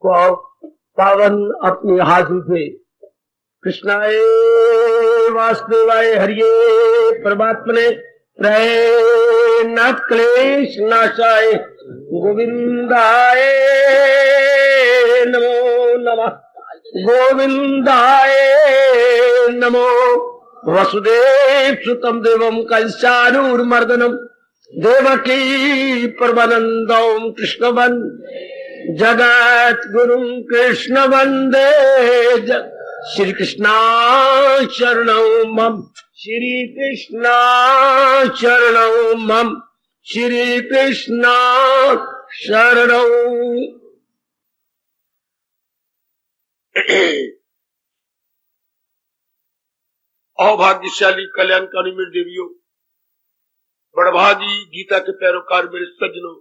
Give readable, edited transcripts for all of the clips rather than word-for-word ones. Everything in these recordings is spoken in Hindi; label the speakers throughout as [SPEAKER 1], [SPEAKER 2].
[SPEAKER 1] पावन अपने हाथों से कृष्णाय वासुदेवाय हरिये परमात्मने न क्लेश नाशाय गोविंदाय नमो नमः गोविंदाय नमो वसुदेव सुतम देवम कंसानूरमर्दनम देवकी परमानंदम कृष्ण जगत गुरु कृष्ण वंदे श्री कृष्णा शरणौ मम श्री कृष्णा शरणौ मम श्री कृष्णा शरणौ।
[SPEAKER 2] अभाग्यशाली कल्याणकारी मेरे देवियों, बड़भागी गीता के पैरोकार मेरे सज्जनों,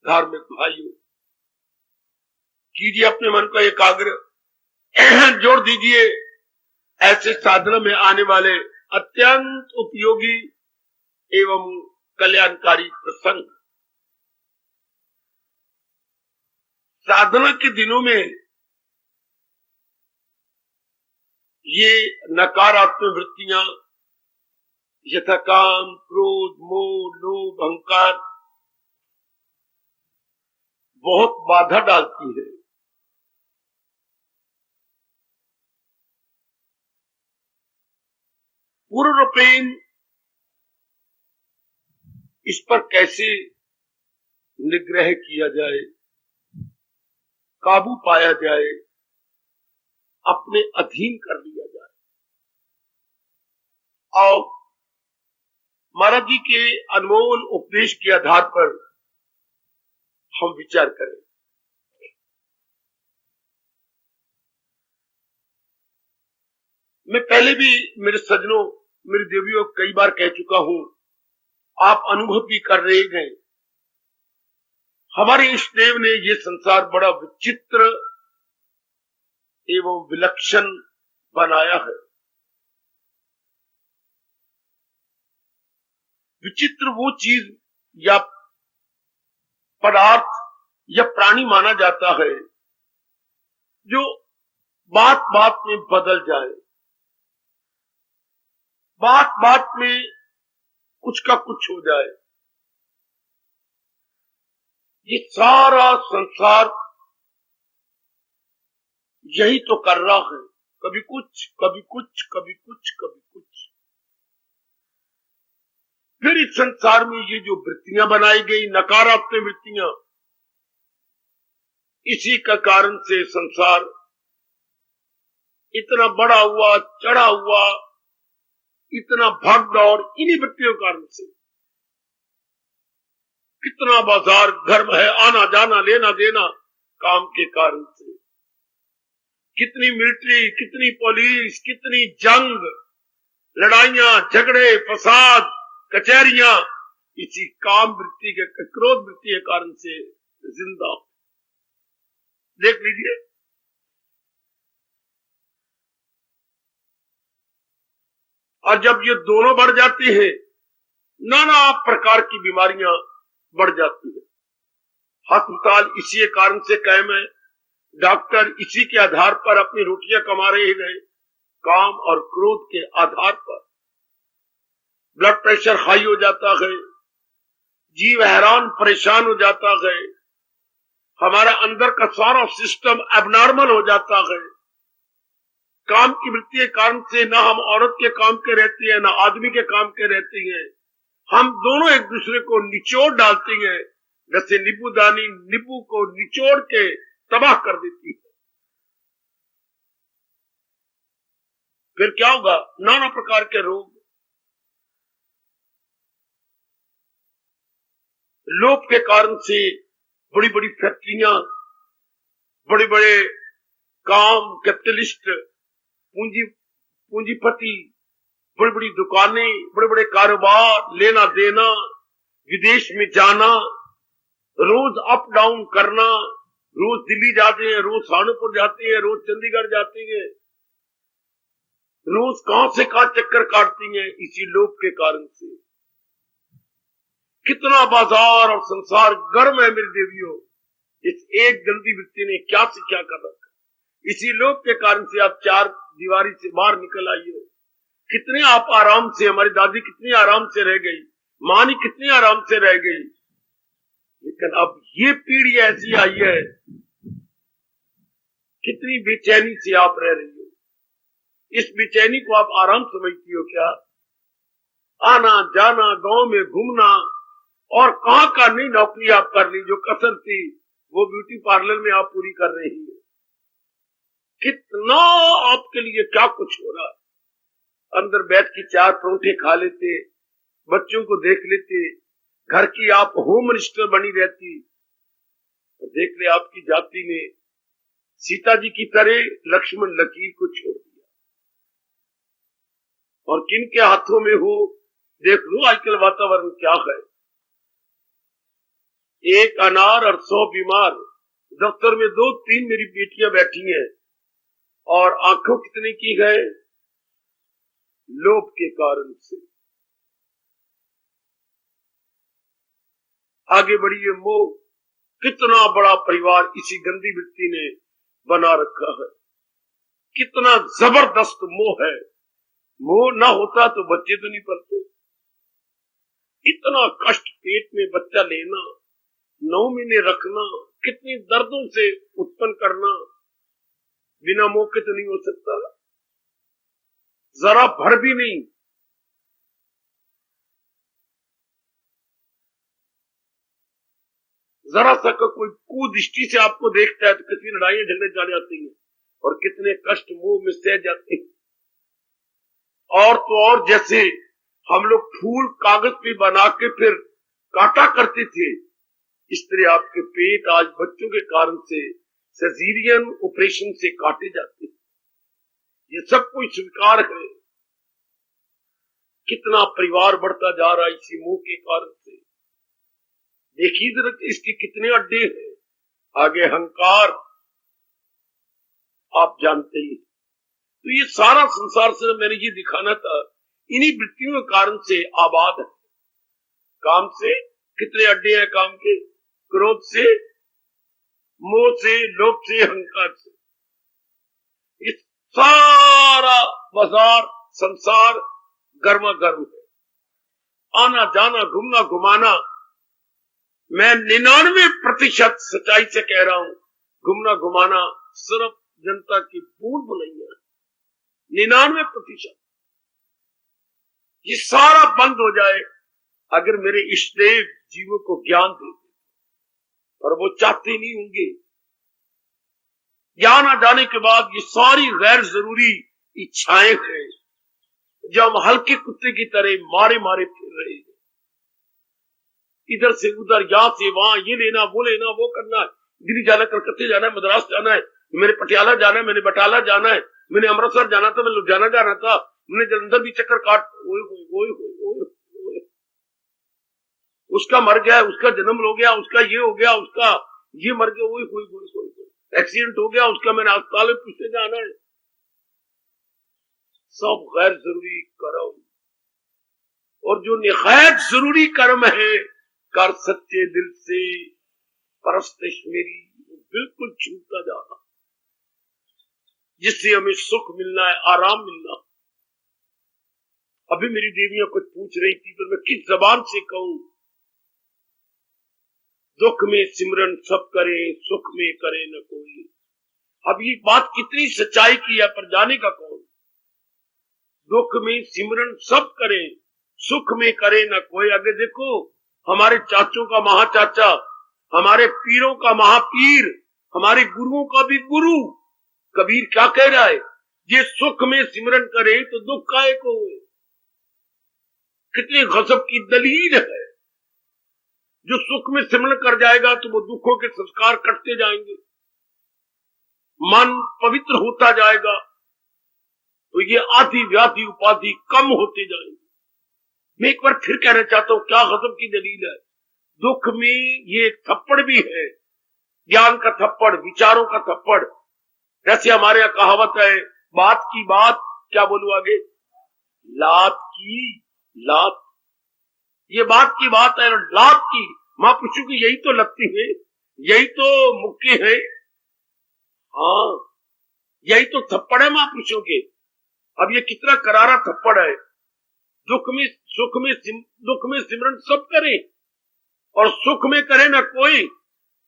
[SPEAKER 2] धार्मिक भाइयों, कीजिए अपने मन का एकाग्र, जोड़ दीजिए ऐसे साधना में आने वाले अत्यंत उपयोगी एवं कल्याणकारी प्रसंग। साधना के दिनों में ये नकारात्मक वृत्तियां यथा काम, क्रोध, मोह, लोभ, अहंकार बहुत बाधा डालती है। पूर्ण रूपेण इस पर कैसे निग्रह किया जाए, काबू पाया जाए, अपने अधीन कर लिया जाए। और महाराज जी के अनमोल उपदेश के आधार पर हम विचार करें। मैं पहले भी मेरे सज्जनों, मेरी देवियों कई बार कह चुका हूं, आप अनुभव भी कर रहे गए। हमारे इष्ट देव ने ये संसार बड़ा विचित्र एवं विलक्षण बनाया है। विचित्र वो चीज या पदार्थ या प्राणी माना जाता है जो बात बात में बदल जाए, बात बात में कुछ का कुछ हो जाए। ये सारा संसार यही तो कर रहा है, कभी कुछ कभी कुछ कभी कुछ कभी कुछ। फिर इस संसार में ये जो वृत्तियां बनाई गई, नकारात्मक वृत्तियां, इसी का कारण से संसार इतना बड़ा हुआ, चढ़ा हुआ, इतना भागदौड़ इन्हीं वृत्तियों के कारण से। कितना बाजार घर है, आना जाना, लेना देना काम के कारण से। कितनी मिलिट्री, कितनी पुलिस, कितनी जंग, लड़ाइयां, झगड़े, फसाद, कचहरियां इसी काम वृत्ति के, क्रोध वृत्ति के कारण से जिंदा। देख लीजिए, और जब ये दोनों बढ़ जाती है, नाना प्रकार की बीमारियां बढ़ जाती है। अस्पताल इसी कारण से कायम है, डॉक्टर इसी के आधार पर अपनी रोटियां कमा रहे हैं, काम और क्रोध के आधार पर। ब्लड प्रेशर हाई हो जाता है, जीव हैरान परेशान हो जाता है, हमारा अंदर का सारा सिस्टम एबनॉर्मल हो जाता है। काम की वृत्ति के कारण से ना हम औरत के काम के रहती है, ना आदमी के काम के रहती हैं। हम दोनों एक दूसरे को निचोड़ डालती हैं, जैसे नींबूदानी नींबू को निचोड़ के तबाह कर देती है। फिर क्या होगा? नाना प्रकार के रोग, लोभ के कारण से बड़ी बड़ी फैक्ट्रियां, बड़े बड़े काम, कैपिटलिस्ट, पूंजीपति, बड़ी बड़ी दुकानें, बड़े बड़े कारोबार, लेना देना, विदेश में जाना, रोज अप डाउन करना, रोज दिल्ली जाते हैं, रोज सहारनपुर जाते हैं, रोज चंडीगढ़ जाते हैं, रोज कहां से कहां चक्कर काटती हैं, इसी लोभ के कारण से। कितना बाजार और संसार गर्म है मेरी देवियों, इस एक गंदी वृत्ति ने क्या से क्या कर रखा। इसी लोभ के कारण से आप चार दीवारी से बाहर निकल आई हो। कितने आप आराम से, हमारी दादी कितनी आराम से रह गई, माँ कितनी आराम से रह गई, लेकिन अब ये पीढ़ी ऐसी आई है, कितनी बेचैनी से आप रह रही हो। इस बेचैनी को आप आराम समझती हो क्या? आना जाना, गांव में घूमना, और कहां का नहीं नौकरी आप कर ली, जो कसर थी वो ब्यूटी पार्लर में आप पूरी कर रही है। कितना आपके लिए क्या कुछ हो रहा है। अंदर बैठ के चार परोठे खा लेते, बच्चों को देख लेते, घर की आप होम मिनिस्टर बनी रहती। देख ले आपकी जाति ने सीता जी की तरह लक्ष्मण लकीर को छोड़ दिया, और किन के हाथों में हो देख लो। आजकल वातावरण क्या है, एक अनार और 100 बीमार। दफ्तर में 2-3 मेरी बेटियां बैठी हैं, और आंखों कितने की गए, लोभ के कारण से। आगे बढ़ी ये मोह, कितना बड़ा परिवार इसी गंदी वृत्ति ने बना रखा है। कितना जबरदस्त मोह है। मोह ना होता तो बच्चे तो नहीं पलते। इतना कष्ट पेट में बच्चा लेना, 9 महीने रखना, कितनी दर्दों से उत्पन्न करना, बिना मोह के तो नहीं हो सकता, जरा भर भी नहीं। जरा सा कोई कुदृष्टि से आपको देखता है तो कितनी लड़ाइयां झगड़े चल जाती हैं, और कितने कष्ट मोह में सह जाते हैं। और तो और, जैसे हम लोग फूल कागज पे बना के फिर काटा करते थे, इस तरह आपके पेट आज बच्चों के कारण से सर्जरियन ऑपरेशन से काटे जाते हैं। ये सब कुछ स्वीकार है। कितना परिवार बढ़ता जा रहा है इसी मोह के कारण से। देखिए जरा इसके कितने अड्डे हैं। आगे अहंकार, आप जानते ही। तो ये सारा संसार से मैंने ये दिखाना था, इन्हीं वृत्तियों के कारण से आबाद है। काम से कितने अड्डे हैं काम के, क्रोध से, मोह से, लोभ से, अहंकार से। इस सारा बाजार संसार गर्मा गर्म है। आना जाना, घूमना घुमाना, मैं 99% सच्चाई से कह रहा हूं, घूमना घुमाना सिर्फ जनता की भूल भुलैया। 99% ये सारा बंद हो जाए अगर मेरे इष्ट देव जीवों को ज्ञान दे दे, पर वो चाहते नहीं होंगे। ज्ञान आ जाने के बाद ये सारी गैर जरूरी इच्छाएं हैं जो हम हल्के कुत्ते की तरह मारे मारे फिर रहे हैं। इधर से उधर, यहां से वहां, ये लेना वो करना है। दिल्ली जाना, कलकत्ते जाना है, मद्रास जाना है, मैंने पटियाला जाना है, मैंने बटाला जाना है, मैंने अमृतसर जाना था, मैंने लुधियाना जाना था, मैंने जलंधर भी चक्कर काट। उसका मर गया, उसका जन्म हो गया, उसका ये हो गया, उसका ये मर गया, एक्सीडेंट हो गया, उसका मैंने अस्पताल में पूछने जाना है। सब गैर जरूरी कर्म, और जो निहायत जरूरी कर्म है, कर सच्चे दिल से परस्तिश मेरी, बिल्कुल छूटता जा रहा, जिससे हमें सुख मिलना है, आराम मिलना। अभी मेरी देवियां कुछ पूछ रही थी, पर मैं किस जबान से कहूं। दुख में सिमरन सब करे, सुख में करे न कोई। अब ये बात कितनी सच्चाई की है, पर जाने का कौन। दुख में सिमरन सब करे, सुख में करे न कोई। आगे देखो, हमारे चाचों का महाचाचा, हमारे पीरों का महापीर, हमारे गुरुओं का भी गुरु कबीर क्या कह रहा है, ये सुख में सिमरन करे तो दुख काहे को हुए। कितनी गजब की दलील है। जो सुख में सिमरन कर जाएगा तो वो दुखों के संस्कार कटते जाएंगे, मन पवित्र होता जाएगा, तो ये आदि व्याधि उपाधि कम होते जाएंगे। मैं एक बार फिर कहना चाहता हूं, क्या गजब की दलील है। दुख में ये एक थप्पड़ भी है, ज्ञान का थप्पड़, विचारों का थप्पड़। जैसे हमारे यहाँ कहावत है, बात की बात, क्या बोलूं आगे, लात की लात। ये बात की बात है, लात की। मां पूछू कि यही तो लगती है, यही तो मुक्ति है। हाँ, यही तो थप्पड़ है महापुरुषों के। अब ये कितना करारा थप्पड़ है। दुख में सुख में दुख में सिमरन सब करें और सुख में करे ना कोई।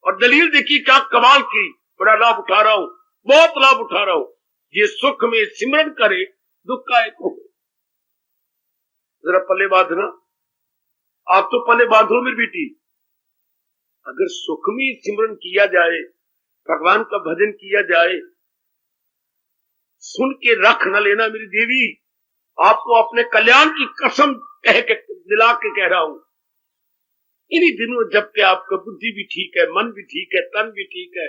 [SPEAKER 2] और दलील देखिए क्या कमाल की, बड़ा लाभ उठा रहा हूं, बहुत लाभ उठा रहा हूं। ये सुख में सिमरन करे, दुख का एक हो। जरा पल्ले बांधना, आप तो पल्ले बांधो मेरी बेटी। अगर सुख में सिमरन किया जाए, भगवान का भजन किया जाए, सुन के रख न लेना मेरी देवी, आपको अपने कल्याण की कसम कह के दिला के कह रहा हूं। इन्हीं दिनों जब के आपका बुद्धि भी ठीक है, मन भी ठीक है, तन भी ठीक है,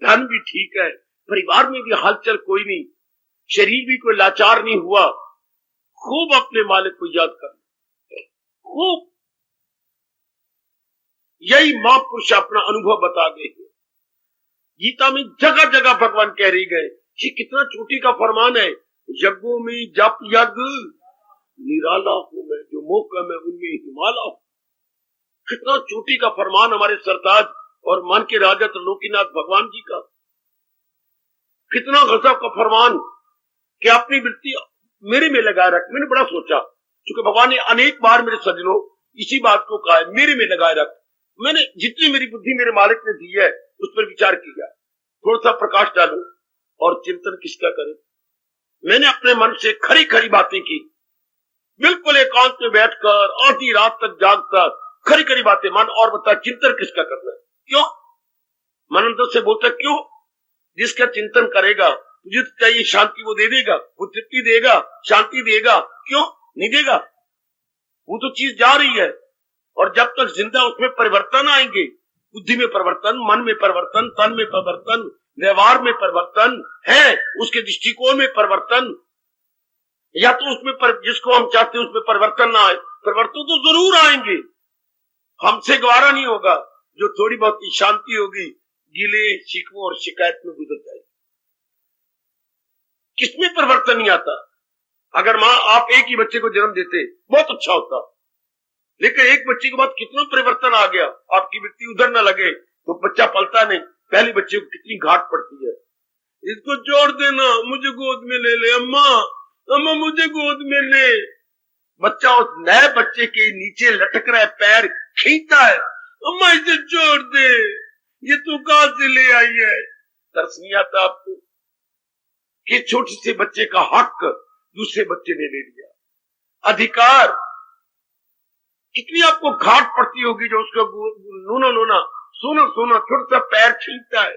[SPEAKER 2] धन भी ठीक है, परिवार में भी हलचल कोई नहीं, शरीर भी कोई लाचार नहीं हुआ, खूब अपने मालिक को याद करना, खूब। यही महापुरुष अपना अनुभव बता गए हैं। गीता में जगह जगह भगवान कह रही गए। ये कितना चोटी का फरमान है। यज्ञों में जप यज्ञ निराला हूं मैं, जो मोक्ष में उनमें हिमाला हूं। कितना चोटी का फरमान हमारे सरताज और मन के राजा त्रिलोकीनाथ भगवान जी का। कितना गजब का फरमान कि अपनी वृत्ति मेरे में लगाए रख। मैंने बड़ा सोचा, क्योंकि भगवान ने अनेक बार मेरे सज्जनों इसी बात को कहा है, मेरे में लगाए रख। मैंने जितनी मेरी बुद्धि मेरे मालिक ने दी है उस पर विचार किया, थोड़ा सा प्रकाश डालूं और चिंतन किसका करें। मैंने अपने मन से खरी खरी बातें की, बिल्कुल एकांत में बैठकर आधी रात तक जागकर खरी खरी बातें। मन और बता, चिंतन किसका करना है? क्यों? मन अंदर से बोलता क्यों? जिसका चिंतन करेगा तुझे तो चाहिए शांति, वो दे देगा, वो तृप्ति देगा, शांति देगा। क्यों नहीं देगा? वो तो चीज जा रही है, और जब तक जिंदा उसमें परिवर्तन आएंगे, बुद्धि में परिवर्तन, मन में परिवर्तन, तन में परिवर्तन, व्यवहार में परिवर्तन है, उसके दृष्टिकोण में परिवर्तन, या तो उसमें जिसको हम चाहते हैं उसमें परिवर्तन ना आए। परिवर्तन तो जरूर आएंगे, हमसे गवारा नहीं होगा। जो थोड़ी बहुत शांति होगी, गिले शिकवों और शिकायत में गुजर जाएगी। किसमें परिवर्तन नहीं आता? अगर माँ आप एक ही बच्चे को जन्म देते बहुत अच्छा होता, लेकिन एक बच्चे के बाद कितना परिवर्तन आ गया। आपकी वृत्ति उधर न लगे तो बच्चा पलता नहीं। पहले बच्चे को कितनी घाट पड़ती है, इसको जोड़ देना, मुझे गोद में ले ले अम्मा, अम्मा मुझे गोद में ले। बच्चा उस नए बच्चे के नीचे लटक रहा है, पैर खींचता है, अम्मा इसे जोड़ दे, ये तू कहां से ले आई है। तरस नहीं आता आपको कि छोटे से बच्चे का हक दूसरे बच्चे ने ले लिया, अधिकार। कितनी आपको घाट पड़ती होगी जो उसका नूना नूना सोना सोना छोटा सा पैर खींचता है,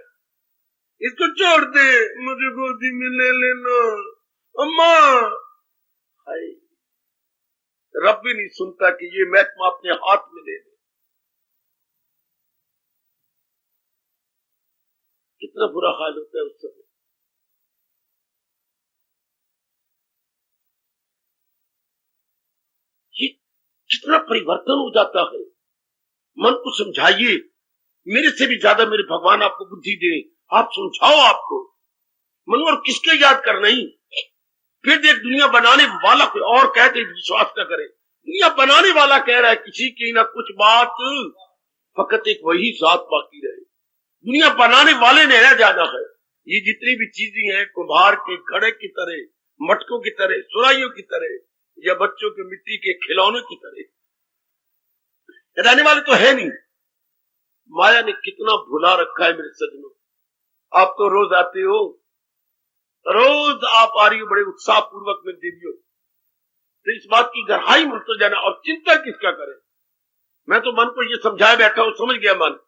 [SPEAKER 2] इसको छोड़ दे, मुझे गोदी में ले लेना अम्मा। हाय, रब भी नहीं सुनता कि ये महकमा अपने हाथ में ले ले। कितना बुरा हाल होता है उस समय। ये कितना परिवर्तन हो जाता है। मन को समझाइए, मेरे से भी ज्यादा मेरे भगवान आपको बुद्धि दे, आप समझाओ आपको। मन और किसके याद करना ही। फिर देख, दुनिया बनाने वाला कोई और कहते विश्वास न करे। दुनिया बनाने वाला कह रहा है किसी की ना कुछ बात, फकत एक वही जात बाकी रहे। दुनिया बनाने वाले ने रह जाना है। ये जितनी भी चीजें हैं, कुम्हार के घड़े की तरह, मटकों की तरह, सुराइयों की तरह, या बच्चों के मिट्टी के खिलौनों की तरह रहने वाले तो है नहीं। माया ने कितना भुला रखा है मेरे सज्जनों। आप तो रोज आते हो, रोज आप आ रही हो बड़े उत्साह पूर्वक मेरे देवियों, तो इस बात की गहराई में उतर जाना। और चिंता किसका करे? मैं तो मन को ये समझाया बैठा हूं, समझ गया मन।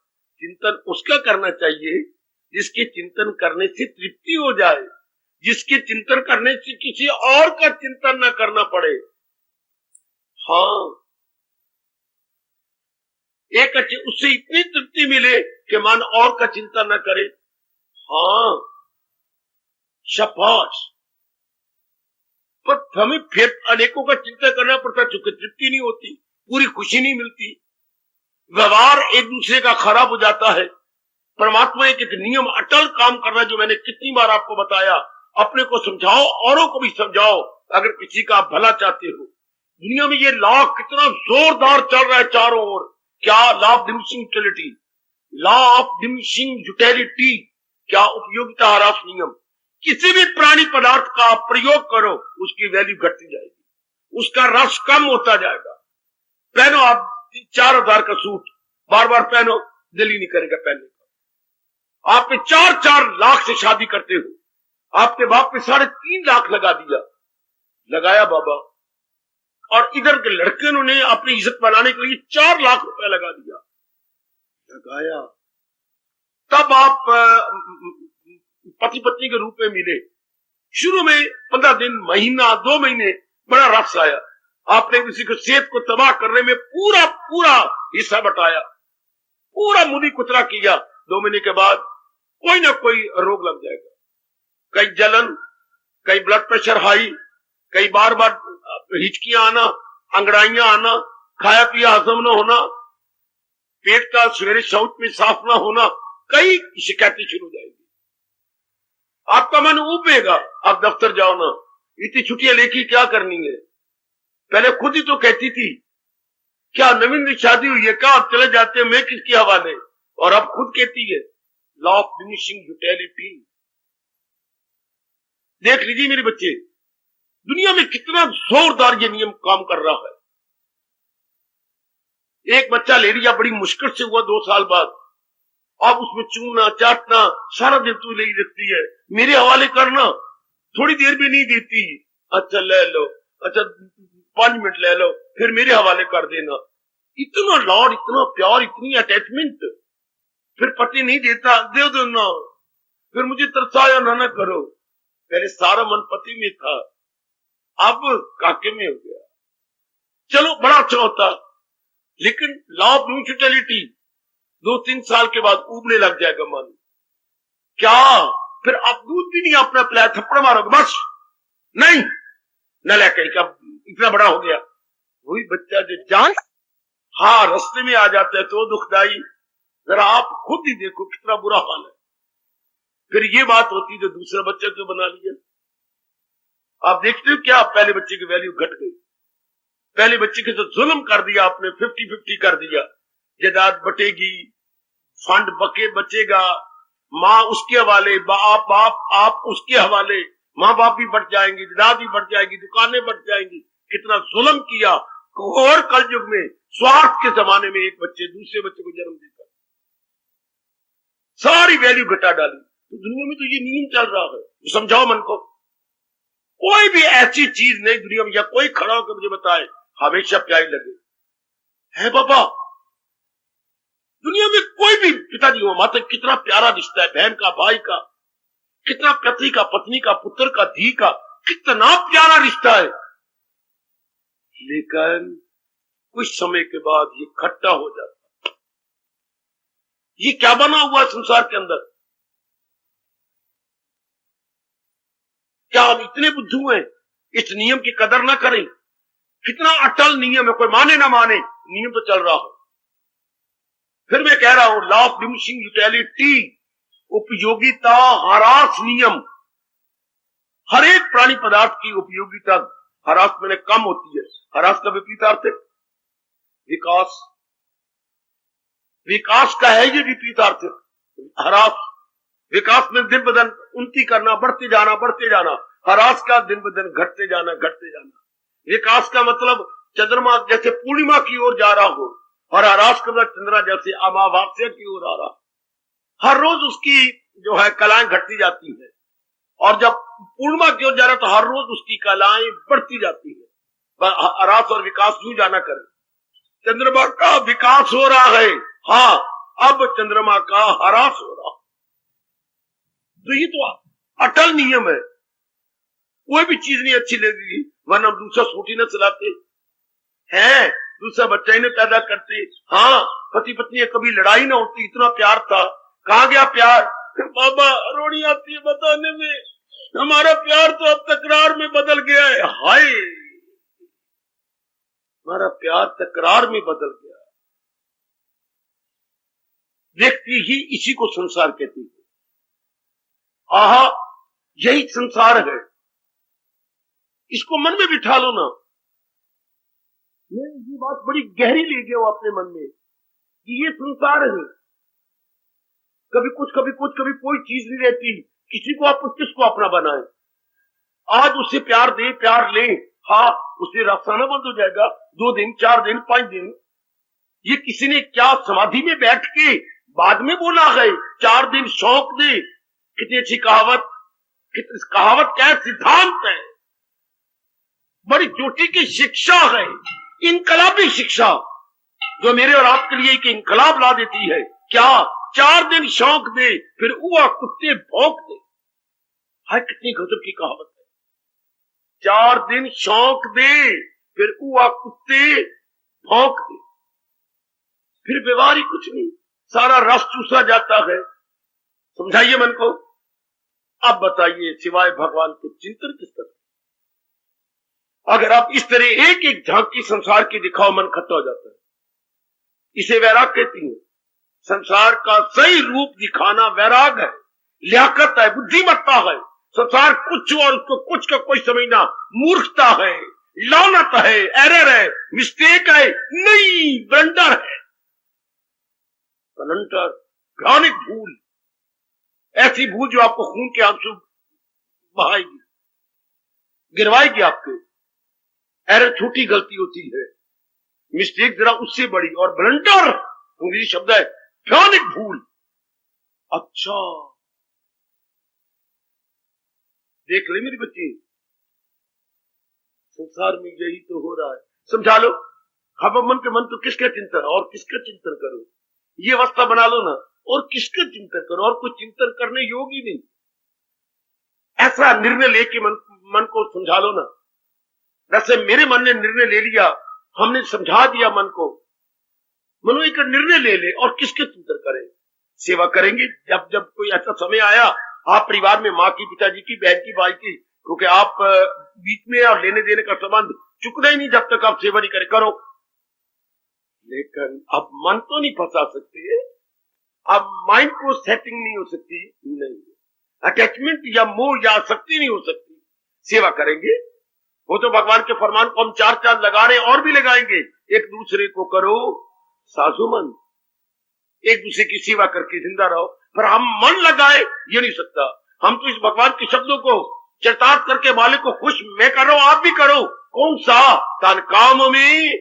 [SPEAKER 2] चिंतन उसका करना चाहिए जिसके चिंतन करने से तृप्ति हो जाए, जिसके चिंतन करने से किसी और का चिंतन न करना पड़े। हाँ, एक अच्छे उससे इतनी तृप्ति मिले कि मन और का चिंता न करे। हाँ, शाबाश। पर हमें फिर अनेकों का चिंता करना पड़ता, चूंकि तृप्ति नहीं होती, पूरी खुशी नहीं मिलती, व्यवहार एक दूसरे का खराब हो जाता है। परमात्मा एक नियम अटल काम करना, जो मैंने कितनी बार आपको बताया। अपने को समझाओ, औरों को भी समझाओ, अगर किसी का भला चाहते हो। दुनिया में ये लॉ कितना जोरदार चल रहा है चारों ओर। क्या? Law of diminishing utility. Law of diminishing utility, क्या उपयोगिता ह्रास नियम। किसी भी प्राणी पदार्थ का आप प्रयोग करो उसकी वैल्यू घटती जाएगी, उसका रस कम होता जाएगा। पहनो आप 4,000 का सूट, बार बार पहनो, दिल ही नहीं करेगा पहनने का। आपने 4-4 लाख से शादी करते हो, आपके बाप ने 3.5 लाख लगा दिया, लगाया बाबा, और इधर के लड़के उन्होंने अपनी इज्जत बनाने के लिए 4 लाख रुपया लगा दिया, लगाया। तब आप पति पत्नी के रूप में मिले। शुरू में 15 दिन, महीना, 2 महीने बड़ा रस आया। आपने किसी को सेहत को तबाह करने में पूरा पूरा हिस्सा बटाया, पूरा मुदी कुतरा किया। 2 महीने के बाद कोई ना कोई रोग लग जाएगा, कई जलन, कई ब्लड प्रेशर हाई, कई बार बार हिचकियां आना, अंगड़ाइयां आना, खाया पिया हजम न होना, पेट का सवेरे शौच में साफ ना होना, कई शिकायतें शुरू हो जाएगी। आपका मन उबेगा, आप दफ्तर जाओ ना, इतनी छुट्टियां लेके क्या करनी है। पहले खुद ही तो कहती थी, क्या नवीन शादी हुई है, क्या आप चले जाते हैं, मैं किसके हवाले, और अब खुद कहती है लॉ ऑफ डिमिनिशिंग यूटिलिटी। देख लीजिए मेरे बच्चे, दुनिया में कितना जोरदार ये नियम काम कर रहा है। एक बच्चा ले लिया, बड़ी मुश्किल से हुआ 2 साल बाद, अब उसमें चूमना चाटना सारा दिन तू ले रखती है, मेरे हवाले करना, थोड़ी देर भी नहीं देती, अच्छा ले लो, अच्छा 5 मिनट ले लो, फिर मेरे हवाले कर देना। इतना लाड, इतना प्यार, इतनी अटैचमेंट। फिर पति नहीं देता, दे दो ना, फिर मुझे तरसाया ना करो। पहले सारा मन पति में था, अब काके में हो गया। चलो बड़ा अच्छा होता, लेकिन लॉ ऑफ म्यूचुअलिटी 2-3 साल के बाद उबने लग जाएगा मन। क्या फिर आप दूध भी नहीं अपना पिलाया, थप्पड़ मारोगे बस, नहीं न लेकर क्या इतना बड़ा हो गया। वही बच्चा जो जान हाँ रास्ते में आ जाता है तो दुखदाई। जरा आप खुद ही देखो कितना बुरा हाल है। फिर ये बात होती जो दूसरा बच्चा क्यों बना लिया। आप देखते हो क्या, पहले बच्चे की वैल्यू घट गई, पहले बच्चे के तो जुल्म कर दिया आपने, 50-50 कर दिया, जायदाद बटेगी, फंड बचेगा, माँ उसके हवाले, बाप आप उसके हवाले, माँ बाप भी बढ़ जाएंगे, जायदाद भी बढ़ जाएगी, दुकानें बढ़ जाएंगी। कितना जुल्म किया। और कल युग में स्वार्थ के जमाने में एक बच्चे दूसरे बच्चे को जन्म देकर सारी वैल्यू घटा डाली। तो दुनिया में तो ये नियम चल रहा है, समझाओ मन को। कोई भी ऐसी चीज नहीं दुनिया में, या कोई खड़ा होकर मुझे बताए हमेशा प्यारी लगे है बाबा। दुनिया में कोई भी पिताजी हो माता, कितना प्यारा रिश्ता है, बहन का भाई का, कितना पति का पत्नी का, पुत्र का धी का, कितना प्यारा रिश्ता है। लेकिन कुछ समय के बाद ये खट्टा हो जाता। ये क्या बना हुआ संसार के अंदर? क्या हम इतने बुद्धू हैं इस नियम की कदर ना करें? कितना अटल नियम है, कोई माने ना माने नियम तो चल रहा है। फिर मैं कह रहा हूं लॉ ऑफ डिमिनिशिंग यूटिलिटी, उपयोगिता ह्रास नियम। हर एक प्राणी पदार्थ की उपयोगिता ह्रास में कम होती है। ह्रास का विपरीत अर्थ है विकास। विकास का है ये विपरीत अर्थ। ह्रास, विकास में दिन ब दिन उन्नति करना, बढ़ते जाना बढ़ते जाना। ह्रास का दिन ब दिन घटते जाना घटते जाना। विकास का मतलब चंद्रमा जैसे पूर्णिमा की ओर जा रहा हो, और ह्रास का मतलब चंद्रमा जैसे अमावास्या की ओर आ रहा। हर रोज उसकी जो है कलाएं घटती जाती है, और जब पूर्णिमा की ओर जा रहा तो हर रोज उसकी कलाएं बढ़ती जाती है। ह्रास और विकास यूं जाना करें। चंद्रमा का विकास हो रहा है, हाँ, अब चंद्रमा का ह्रास हो रहा। तो ये तो अटल नियम है। कोई भी चीज नहीं अच्छी लगेगी, वरना हम दूसरा स्कूटी न चलाते हैं, दूसरा बच्चा ही न पैदा करते। हाँ, पति पत्नी कभी लड़ाई ना होती, इतना प्यार था। कहाँ गया प्यार? बाबा रोनी आती है बताने में, हमारा प्यार तो अब तकरार में बदल गया है। हाय, हमारा प्यार तकरार में बदल गया। व्यक्ति ही इसी को संसार कहती है। आहा, यही संसार है। इसको मन में बिठा लो ना। मैं ये बात बड़ी गहरी ले गया हूं अपने मन में कि ये संसार है। कभी कुछ कभी कोई चीज नहीं रहती। किसी को आप किसको अपना बनाए, आज उससे प्यार दे, प्यार ले, हाँ उससे रास्ताना बंद हो जाएगा 2 दिन 4 दिन 5 दिन। ये किसी ने क्या समाधि में बैठ के बाद में बोला है, 4 दिन शौक दे। कितनी अच्छी कहावत, कितनी कहावत क्या सिद्धांत है, बड़ी चोटी की शिक्षा है, इनकलाबी शिक्षा जो मेरे और आपके लिए एक इनकलाब ला देती है। क्या 4 दिन शौक दे फिर हुआ कुत्ते भौंक दे। हाय कितनी गजब की कहावत है। 4 दिन शौक दे फिर हुआ कुत्ते भौंक दे, फिर व्यवहार ही कुछ नहीं, सारा रस चूसा जाता है। समझाइए मन को। अब बताइए सिवाय भगवान के चिंतन किस तरह। अगर आप इस तरह एक एक झांकी संसार की दिखाओ, मन खट्टा हो जाता है। इसे वैराग कहती है। संसार का सही रूप दिखाना वैराग है, लियाकत है, बुद्धिमत्ता है। संसार कुछ और उसको कुछ का कोई समझना मूर्खता है, लानत है, एरर है, मिस्टेक है, नहीं ब्लंडर है। ब्लंडर, भयानक भूल, ऐसी भूल जो आपको खून के आंसू बहाएगी, गिरवाएगी आपके। एरर छोटी गलती होती है, मिस्टेक जरा उससे बड़ी, और ब्लंडर अंग्रेजी शब्द है, भयानक भूल। अच्छा देख ले मेरी बच्ची, संसार में यही तो हो रहा है। समझा लो। अब मन के मन तो किसका चिंतन और किसका चिंतन करो, ये अवस्था बना लो ना, और किसका चिंतन करो, और कोई चिंतन करने योगी नहीं। ऐसा निर्णय लेके मन को समझा लो ना। वैसे मेरे मन ने निर्णय ले लिया, हमने समझा दिया मन को। मनो एक निर्णय ले ले और किसके चिंतन करें, सेवा करेंगे। जब जब कोई ऐसा समय आया, आप परिवार में माँ की, पिताजी की, बहन की, भाई की, क्योंकि आप बीच में और लेने देने का संबंध चुकना ही नहीं जब तक आप सेवा नहीं करें, करो। लेकिन अब मन तो नहीं फंसा सकते, अब माइंड को सेटिंग नहीं हो सकती, नहीं अटैचमेंट या मोह या आसक्ति नहीं हो सकती। सेवा करेंगे, वो तो भगवान के फरमान को हम 4 चांद लगा रहे हैं और भी लगाएंगे। एक दूसरे को करो साजुमन, एक दूसरे की सेवा करके जिंदा रहो। पर हम मन लगाए ये नहीं सकता। हम तो इस भगवान के शब्दों को चरितार्थ करके मालिक को खुश मैं कर रहा हूं, आप भी करो। कौन सा? तन काम में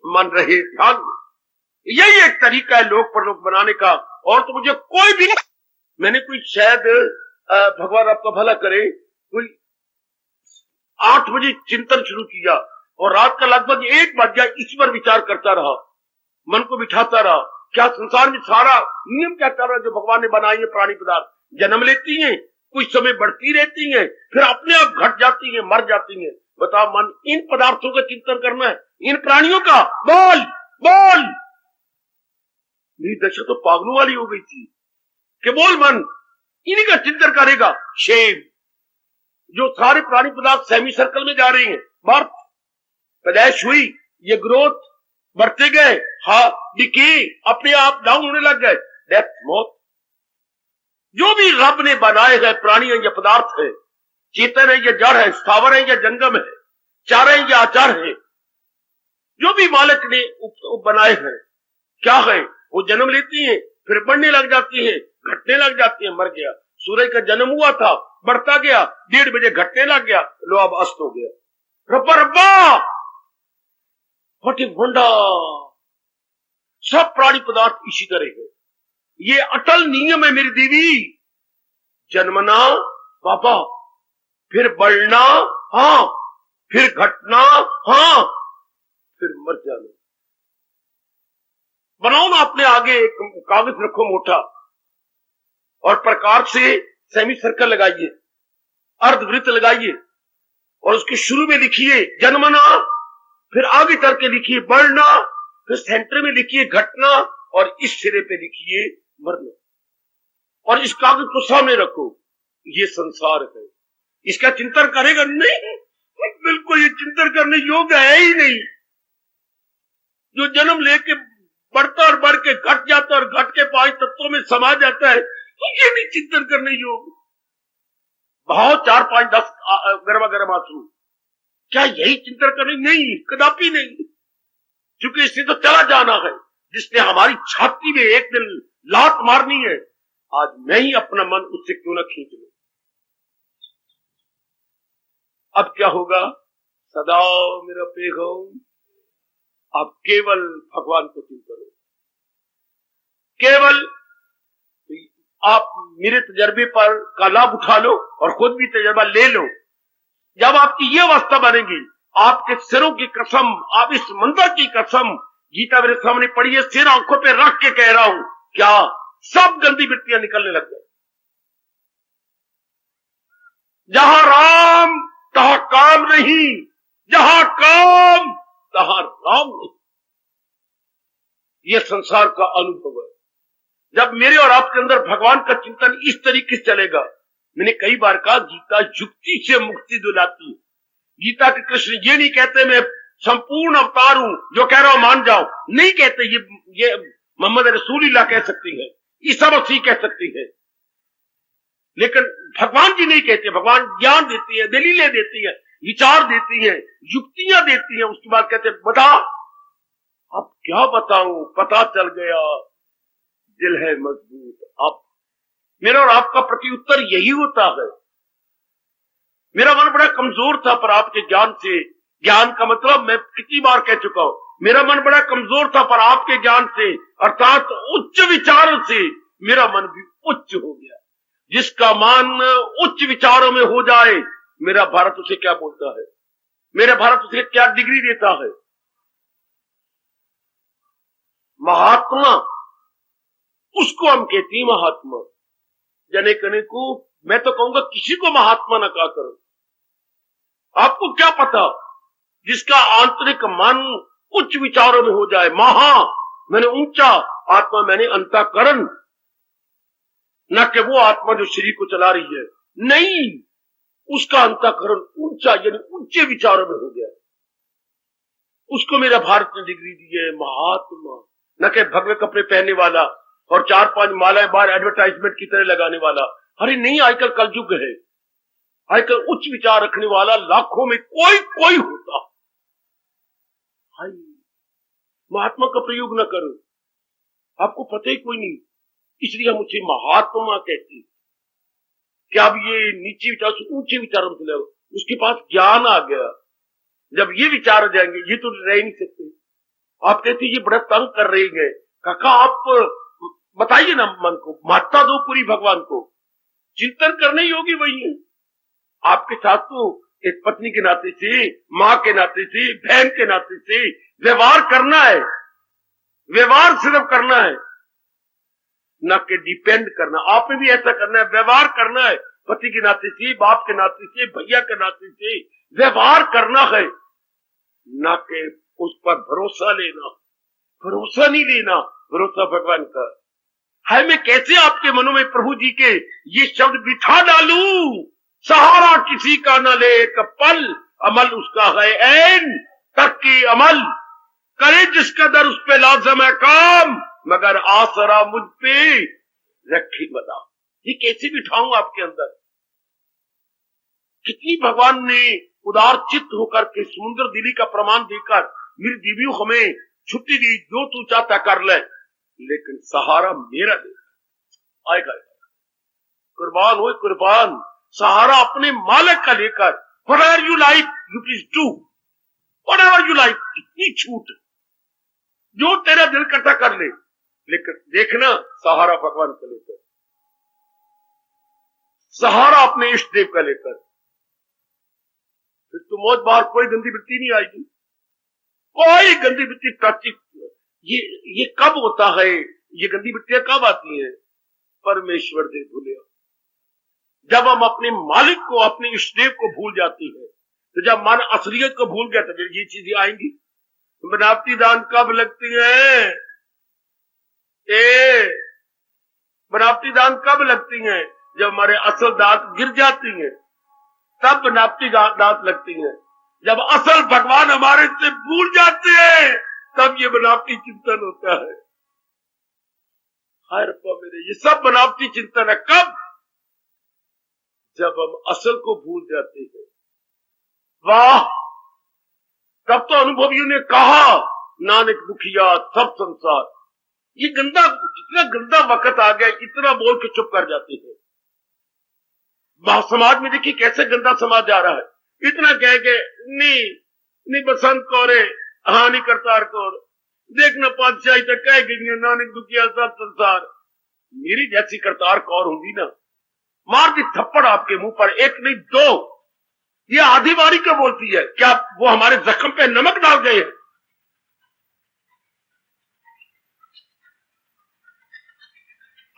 [SPEAKER 2] मन रहे ध्यान। यही एक तरीका है लोक परलोक बनाने का, और तो मुझे कोई भी नहीं। मैंने कोई शायद भगवान आपका भला करे, कोई 8 बजे चिंतन शुरू किया और रात का लगभग 1 बज गया, इस पर विचार करता रहा, मन को बिठाता रहा। क्या संसार में सारा नियम क्या कर रहा है जो भगवान ने बनाई है? प्राणी पदार्थ जन्म लेती हैं, कुछ समय बढ़ती रहती हैं, फिर अपने आप घट जाती हैं, मर जाती हैं। बताओ मन इन पदार्थों का चिंतन करना है, इन प्राणियों का? बोल बोल। मेरी दशा तो पागलों वाली हो गई थी कि बोल मन इन्हीं का चिंतन करेगा। शेम जो सारे प्राणी पदार्थ सेमी सर्कल में जा रहे हैं, बर्थ पैदाइश हुई, ये ग्रोथ बढ़ते गए, हाँ डिके अपने आप डाउन होने लग गए, डेथ मौत। जो भी रब ने बनाए गए प्राणी है या पदार्थ है, चेतन है या जड़ है, स्थावर है या जंगम है, चार है या आचार है, जो भी मालिक ने बनाए हैं, क्या है? वो जन्म लेती हैं, फिर बढ़ने लग जाती हैं, घटने लग जाती हैं। मर गया सूरज का जन्म हुआ था, बढ़ता गया, 1:30 बजे घटने लग गया, लो अब अस्त हो गया। रब्बा रब्बा व्हाट ए वंडर। सब प्राणी पदार्थ इसी तरह है। ये अटल नियम है मेरी देवी। जन्मना बाबा, फिर बढ़ना, हाँ, फिर घटना, हाँ, फिर मर जाना। बनाओ ना अपने आगे एक कागज रखो मोटा, और प्रकार से सेमी सर्कल लगाइए, अर्धवृत्त लगाइए, और उसके शुरू में लिखिए जन्मना, फिर आगे चल के लिखिए बढ़ना, फिर सेंटर में लिखिए घटना, और इस सिरे पे लिखिए मरना। और इस कागज को सामने रखो, ये संसार है। इसका चिंतन करेगा? नहीं, बिल्कुल ये चिंतन करने योग्य है ही नहीं। जो जन्म लेके बढ़ता और बढ़ के घट जाता और घट के 5 तत्वों में समा जाता है, ये नहीं चिंतन करने योग्य। बहुत 4, 5, 10 गर्मा गर्म आंसू, क्या यही चिंतन करने? नहीं, कदापि नहीं। क्योंकि इससे तो चला जाना है, जिसने हमारी छाती में एक दिन लात मारनी है, आज मैं ही अपना मन उससे क्यों ना खींच लूं। अब क्या होगा? सदा मेरा पैगाम, आप केवल भगवान को चिंता करो। केवल आप मेरे तजर्बे पर का लाभ उठा लो और खुद भी तजर्बा ले लो। जब आपकी ये अवस्था बनेगी, आपके सिरों की कसम, आप इस मंदिर की कसम, गीता मेरे सामने पड़ी है, सिर आंखों पे रख के कह रहा हूं, क्या सब गंदी मिट्टियां निकलने लग जाए। जहां राम तहां काम नहीं, जहां काम तहां राम नहीं। यह संसार का अनुभव है। जब मेरे और आपके अंदर भगवान का चिंतन इस तरीके से चलेगा, मैंने कई बार कहा, गीता युक्ति से मुक्ति दिलाती है। गीता के कृष्ण ये नहीं कहते मैं संपूर्ण अवतार हूं, जो कह रहा हूं मान जाओ, नहीं कहते। ये मोहम्मद रसूलुल्लाह कह सकती है, ईसा मसीह कह सकती है, लेकिन भगवान जी नहीं कहते। भगवान ज्ञान देती है, दलीलें देती है, विचार देती है, युक्तियां देती है। उसके बाद कहते बता, अब क्या बताऊं, पता चल गया, दिल है मजबूत। अब मेरा और आपका प्रत्युत्तर यही होता है। मेरा मन बड़ा कमजोर था, पर आपके ज्ञान से, ज्ञान का मतलब मैं कितनी बार कह चुका हूं, मेरा मन बड़ा कमजोर था, पर आपके ज्ञान से अर्थात उच्च विचारों से मेरा मन भी उच्च हो गया। जिसका मन उच्च विचारों में हो जाए, मेरा भारत उसे क्या बोलता है, मेरा भारत उसे क्या डिग्री देता है? महात्मा, उसको हम कहते हैं महात्मा। जने कने को मैं तो कहूंगा किसी को महात्मा ना कहा करो। आपको क्या पता, जिसका आंतरिक मन उच्च विचारों में हो जाए, महा मैंने ऊंचा, आत्मा मैंने अंतःकरण, न कि वो आत्मा जो शरीर को चला रही है, नहीं, उसका अंतःकरण ऊंचा यानी ऊंचे विचारों में हो गया। उसको मेरा भारत ने डिग्री दी है महात्मा, न कि भगवे कपड़े पहनने वाला और 4-5 मालाएं बाहर एडवर्टाइजमेंट की तरह लगाने वाला। अरे नहीं, आजकल कलयुग है, आजकल उच्च विचार रखने वाला लाखों में कोई होता। हाय, महात्मा का प्रयोग न करो, आपको पता ही कोई नहीं, इसलिए हम उसे महात्मा कहते हैं। क्या अब ये नीचे विचार से ऊंचे विचारों में चले, उसके पास ज्ञान आ गया। जब ये विचार आ जाएंगे, ये तो रह नहीं सकते। आप कहते ये बड़ा तंग कर रहे हैं, काका आप बताइए ना, मन को महत्ता दो पूरी, भगवान को चिंतन करने योगी वही है। आपके साथ तो एक पत्नी के नाते से, मां के नाते से, बहन के नाते से व्यवहार करना है, व्यवहार सिर्फ करना है, न कि डिपेंड करना। आप में भी ऐसा करना है, व्यवहार करना है, पति के नाते से, बाप के नाते से, भैया के नाते से व्यवहार करना है, न कि उस पर भरोसा लेना। भरोसा नहीं लेना, भरोसा भगवान का है। मैं कैसे आपके मनों में प्रभु जी के ये शब्द बिठा डालूं, सहारा किसी का न ले एक पल, अमल उसका है ऐन तक अमल, करे जिसका दर उस पे लाजम है काम, मगर आसरा मुझ पे रखी बदा। ये कैसे बिठाऊं आपके अंदर? कितनी भगवान ने उदार चित्त होकर के समुद्र दिली का प्रमाण देकर मेरी दीवियों हमें छुट्टी दी, जो तू चाहता कर ले, लेकिन सहारा मेरा दे। आएगा कुर्बान हो, कुर्बान, सहारा अपने मालिक का लेकर, whatever you like you please do, whatever you like, इतनी छूट, जो तेरा दिल करता कर ले, लेकिन देखना सहारा भगवान का लेकर, सहारा अपने इष्ट देव का लेकर, फिर तो मौत बाहर कोई गंदी वृत्ति नहीं आएगी, कोई गंदी वृत्ति टच। ये कब होता है, ये गंदी वृत्तियां कब आती हैं? परमेश्वर दे भूलिया, जब हम अपने मालिक को, अपने इष्टदेव को भूल जाती है। तो जब मन असलियत को भूल गया, तो ये चीजें आएंगी। बनावटी दान कब लगती है? बनावटी दान कब लगती हैं? जब हमारे असल दांत गिर जाती हैं, तब बनावटी दांत लगती हैं। जब असल भगवान हमारे से भूल जाते हैं, तब ये बनावटी चिंतन होता है। हाय रब्बा मेरे, ये सब बनावटी चिंतन है। कब? जब हम असल को भूल जाते हैं। वाह, तब तो अनुभवियों ने कहा, नानक दुखिया सब संसार, ये गंदा, इतना गंदा वक्त आ गया, इतना बोल के चुप कर जाते हैं। समाज में देखिए कैसे गंदा समाज जा रहा है, इतना कह के नी बसंत कौरे हाँ नी करतार कौर, देखना पातशाही तक कह गई नानक दुखिया सब संसार। मेरी जैसी करतार कौर होंगी ना, मार दी थप्पड़ आपके मुंह पर, एक नहीं दो। ये आधी बारी क्यों बोलती है? क्या वो हमारे जख्म पे नमक डाल गए हैं?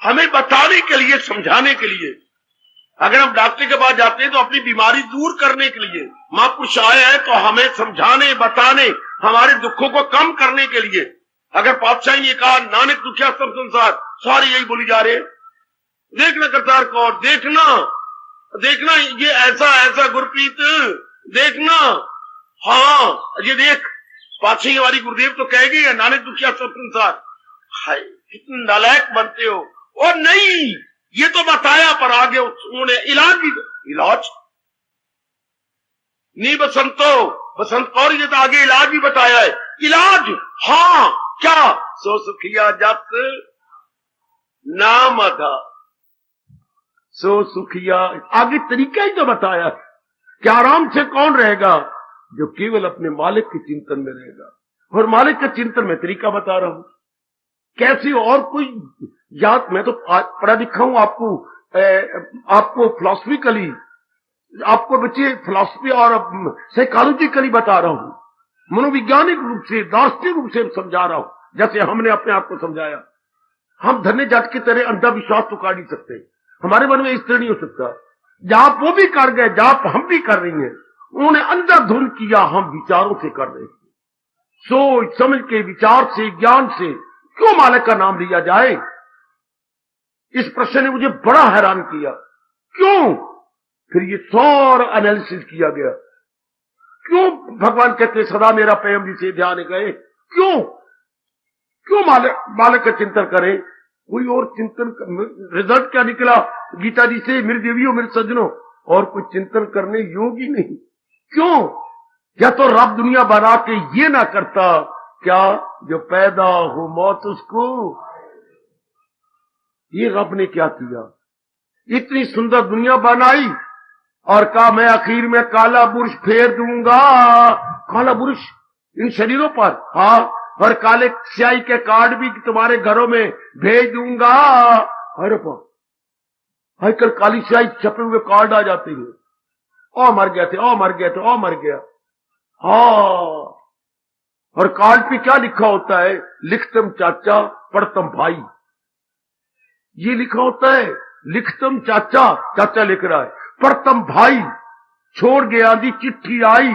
[SPEAKER 2] हमें बताने के लिए, समझाने के लिए। अगर हम डॉक्टर के पास जाते हैं तो अपनी बीमारी दूर करने के लिए, महापुरुष आए हैं तो हमें समझाने, बताने, हमारे दुखों को कम करने के लिए। अगर पातशाही ने कहा नानक दुखिया सब संसार, सारे यही बोली जा रहे हैं, देखना करतार कौर, देखना ये ऐसा गुरप्रीत, देखना हाँ ये देख, पातशाही हमारी गुरुदेव तो कह गई है नानक दुखिया सब संसार। हाय कितने नालायक बनते हो। और नहीं, ये तो बताया पर आगे उन्होंने इलाज नहीं, बसंत कौर ये तो आगे इलाज भी बताया है। इलाज हाँ क्या, सो सुखिया जत नाम अधा, सो सुखिया, आगे तरीका ही तो बताया कि आराम से कौन रहेगा, जो केवल अपने मालिक के चिंतन में रहेगा। और मालिक का चिंतन में तरीका बता रहा हूं कैसे। और कोई याद, मैं तो पढ़ा लिखा हूं, आपको फिलोसफिकली, आपको बच्चे फिलोसफी और साइकोलॉजिकली बता रहा हूं, मनोवैज्ञानिक रूप से, दार्शनिक रूप से समझा रहा हूं, जैसे हमने अपने आप को समझाया। हम धन्य जाट की तरह अंधविश्वास तो काट नहीं सकते, हमारे मन में इस तरह नहीं हो सकता। जहां वो भी कर गए, जहां हम भी कर रही हैं, उन्होंने अंधाधुंध किया, हम विचारों से कर रहे हैं। सोच समझ के, विचार से, ज्ञान से क्यों मालिक का नाम लिया जाए? इस प्रश्न ने मुझे बड़ा हैरान किया। क्यों? फिर ये सारा एनालिसिस किया गया। क्यों भगवान कहते सदा मेरा प्रेम जिसे ध्यान गए? क्यों मालिक का चिंतन करें? कोई और चिंतन, रिजल्ट क्या निकला गीता जी से, मेरे देवियों मेरे सज्जनों, और कोई चिंतन करने योग ही नहीं। क्यों? या तो रब दुनिया बना के ये ना करता, क्या जो पैदा हो मौत उसको, ये रब ने क्या किया? इतनी सुंदर दुनिया बनाई और कहा मैं आखिर में काला बुर्श फेर दूंगा, काला बुर्श इन शरीरों पर, हाँ, और काले स्याही के कार्ड भी तुम्हारे घरों में भेज दूंगा। अरे आजकल काली स्याही छपे हुए कार्ड आ जाते हैं, ओ मर गए थे, ओ मर गए थे, ओ मर गया। हाँ, और कार्ड पे क्या लिखा होता है? लिखतम चाचा पढ़तम भाई, ये लिखा होता है। लिखतम चाचा, चाचा लिख रहा है, पढ़तम भाई, छोड़ गया दी चिट्ठी आई,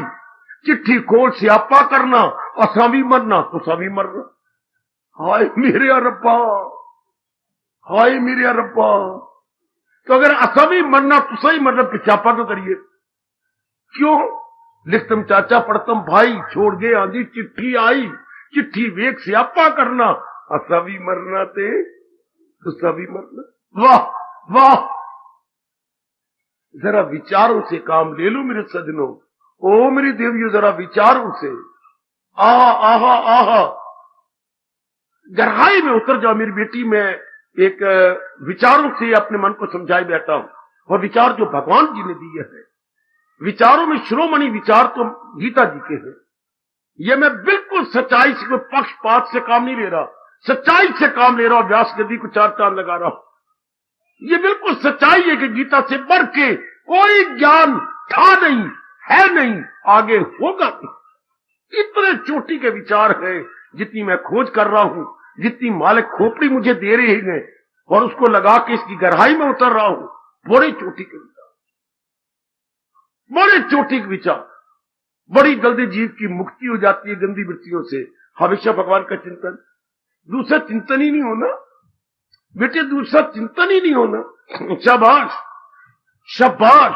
[SPEAKER 2] चिट्ठी खोल स्यापा करना, असा भी मरना तुसा भी मरना। हाय मेरे रब्बा, हाय मेरे रब्बा। तो अगर असा भी मरना तुसा ही मरना, तो स्यापा क्यों करिए? क्यों? लिखतम चाचा पढ़तम भाई, छोड़ गए आंधी चिट्ठी आई, चिट्ठी वेग स्यापा करना, असा भी मरना ते तुसा भी मरना। वाह वाह, जरा विचारों से काम ले लो मेरे सजनों, ओ मेरी देवियों, जरा विचारों से आहा आहा गहराई में उतर जाओ मेरी बेटी। मैं एक विचारों से अपने मन को समझाए बैठा हूं, और विचार जो भगवान जी ने दिए हैं, विचारों में शिरोमणि विचार तो गीता जी के हैं। ये मैं बिल्कुल सच्चाई से, कोई पक्षपात से काम नहीं ले रहा, सच्चाई से काम ले रहा हूं, व्यास गद्दी को 4 चांद लगा रहा हूं। ये बिल्कुल सच्चाई है कि गीता से बढ़ के कोई ज्ञान था नहीं, है नहीं, आगे होगा नहीं। इतने चोटी के विचार है, जितनी मैं खोज कर रहा हूं, जितनी मालिक खोपड़ी मुझे दे रही है, और उसको लगा के इसकी गहराई में उतर रहा हूं, बड़े चोटी के विचार, बड़े चोटी के विचार। बड़ी जल्दी जीव की मुक्ति हो जाती है गंदी वृत्तियों से। हमेशा भगवान का चिंतन, दूसरा चिंतन ही नहीं होना बेटे, दूसरा चिंतन ही नहीं होना। शाबाश शाबाश,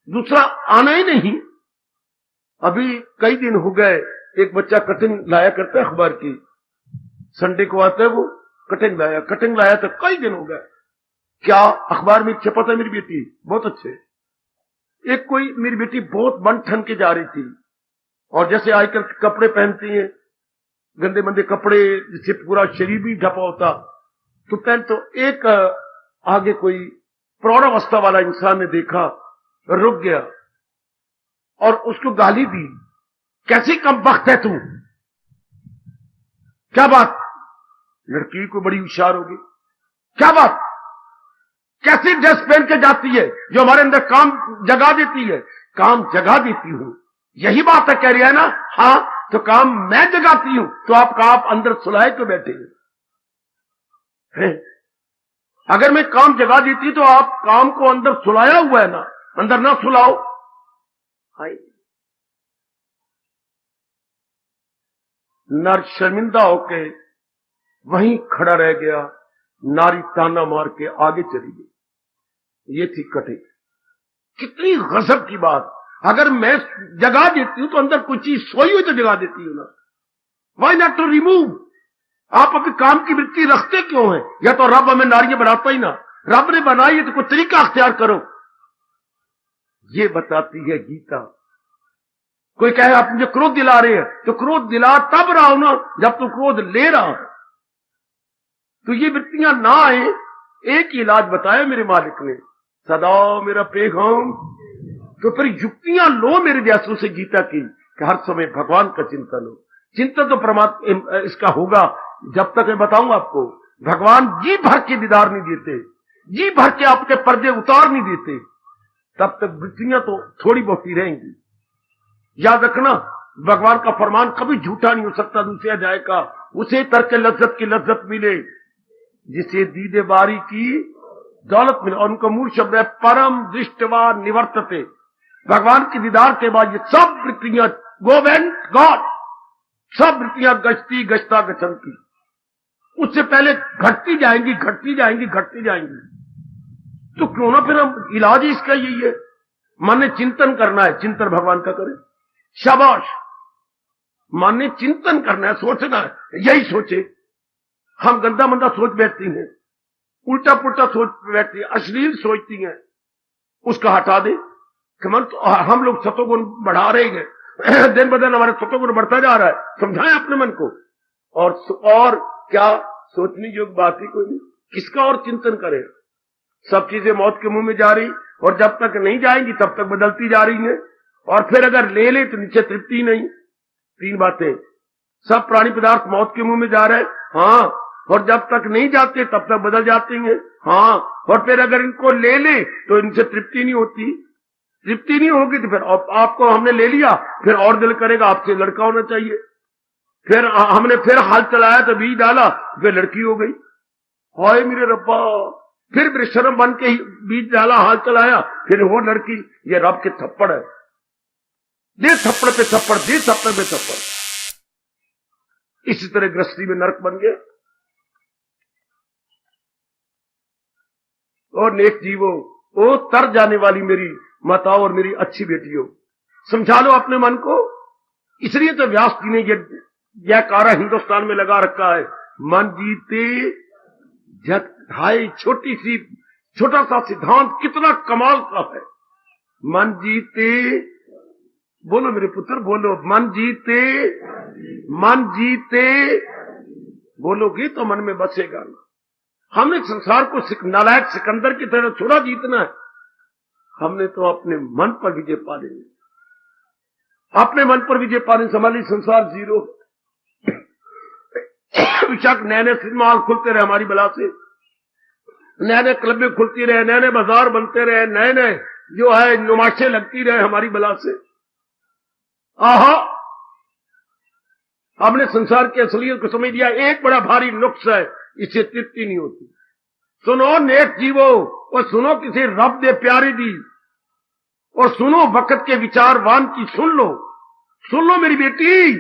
[SPEAKER 2] दूसरा आना ही नहीं। अभी कई दिन हो गए, एक बच्चा कटिंग लाया करता है अखबार की, संडे को आता है वो, कटिंग लाया तो कई दिन हो गए। क्या अखबार में छपा था मेरी बेटी, बहुत अच्छे, एक कोई मेरी बेटी बहुत बन ठन के जा रही थी, और जैसे आजकल कपड़े पहनती है गंदे मंदे कपड़े, जिससे पूरा शरीर भी ढपा होता, तो पहले तो एक आगे कोई प्रौढ़ावस्था वाला इंसान ने देखा, रुक गया और उसको गाली दी, कैसी कम वक्त है तू, क्या बात? लड़की को बड़ी होशियार होगी, क्या बात, कैसी ड्रेस पहन के जाती है जो हमारे अंदर काम जगा देती है? काम जगा देती हूं, यही बात है, कह रही है ना? हाँ, तो काम मैं जगाती हूं, तो आप अंदर सुलाए क्यों बैठे हैं? अगर मैं काम जगा देती तो आप काम को अंदर सुलाया हुआ है ना, अंदर ना सुलाओ। हाय, नर शर्मिंदा होके वहीं खड़ा रह गया, नारी ताना मार के आगे चली गई। ये थी कटे। कितनी गजब की बात! अगर मैं जगा देती हूं तो अंदर कुछ चीज सोई हुई तो जगा देती हूं ना। Why not to remove? आप अपने काम की वृत्ति रखते क्यों हैं? या तो रब हमें नारियां बनाता ही ना, रब ने बनाई है तो कोई तरीका अख्तियार करो। ये बताती है गीता। कोई कहे आप मुझे क्रोध दिला रहे हैं, तो क्रोध दिला तब रहा हो ना जब तू क्रोध ले रहा हो। तो ये वृत्तियां ना आए, एक ही इलाज बताया मेरे मालिक ने, सदा मेरा पैगाम। तो फिर युक्तियां लो मेरे जैसों से गीता की, कि हर समय भगवान का चिंतन हो। चिंतन तो परमात्मा इसका होगा जब तक मैं बताऊं आपको, भगवान जी भर के दीदार नहीं देते, जी भर के आपके पर्दे उतार नहीं देते, तब तक वृत्तियां तो थोड़ी बहुत ही रहेंगी। याद रखना, भगवान का फरमान कभी झूठा नहीं हो सकता। दूसरे अध्याय का, उसे तर्क लज्जत की लज्जत मिले जिसे दीदे बारी की दौलत मिले। और उनका मूल शब्द है परम दृष्टवा निवर्तते। भगवान के दीदार के बाद ये सब वृत्तियां गो वेन गॉड, सब वृत्तियां गश्ती गश्ता गचनती, उससे पहले घटती जाएंगी, घटती जाएंगी, घटती जाएंगी। तो क्यों ना फिर हम, इलाज ही इसका यही है। मन ने चिंतन करना है, चिंतन भगवान का करें, शाबाश। मन ने चिंतन करना है, सोचना है, यही सोचे। हम गंदा मंदा सोच बैठती हैं, उल्टा पुल्टा सोच बैठती है, अश्लील सोचती हैं, उसका हटा दे। कि मन तो हम लोग सतोगुण बढ़ा रहे हैं, दिन ब दिन हमारे सतोगुण बढ़ता जा रहा है। समझाएं अपने मन को। और क्या सोचने योग्य बात ही कोई नहीं, किसका और चिंतन करें? सब चीजें मौत के मुंह में जा रही, और जब तक नहीं जाएंगी तब तक बदलती जा रही हैं। और फिर अगर ले ले तो नीचे तृप्ति नहीं। तीन बातें, सब प्राणी पदार्थ मौत के मुंह में जा रहे हैं, हाँ, और जब तक नहीं जाते तब तक बदल जाते हैं, हाँ, और फिर अगर इनको ले ले तो इनसे तृप्ति नहीं होती। तृप्ति नहीं होगी तो फिर आपको हमने ले लिया, फिर और दिल करेगा आपसे लड़का होना चाहिए। फिर हमने फिर हाल चलाया तो बीज डाला, फिर लड़की हो गई। हाय मेरे रब्बा, फिर बेशर्म बन के बीज डाला, हाल चलाया, फिर वो लड़की। ये रब के थप्पड़ है, दे थप्पड़ पे थप्पड़, दे थप्पड़ पे थप्पड़। इसी तरह गृहस्थी में नरक बन गया। और नेक जीवो, ओ तर जाने वाली मेरी माताओं और मेरी अच्छी बेटियों, समझा लो अपने मन को। इसलिए तो व्यास जी ने यह कारा हिंदुस्तान में लगा रखा है, मन जीते जग। हाय, छोटा सा सिद्धांत कितना कमाल का है। मन जीते, बोलो मेरे पुत्र, बोलो, मन जीते, मन जीते बोलोगे तो मन में बसेगा ना। हमने संसार को नालायक सिकंदर की तरह थोड़ा जीतना है, हमने तो अपने मन पर विजय पा लेंगे। अपने मन पर विजय पाने से हमारी संसार जीरो। बेशक नए नए सिनेमा हॉल खुलते रहे हमारी बला से, नए नए क्लबें खुलती रहे, नए नए बाजार बनते रहे, नए नए जो है नुमाइशें लगती रहे हमारी बला से। आहा, हमने संसार की असलियत को समझ लिया। एक बड़ा भारी नुक्स है, इससे तृप्ति नहीं होती। सुनो नेक जीवो, और सुनो किसी रब दे प्यारी दी, और सुनो वक्त के विचारवान की, सुन लो मेरी बेटी,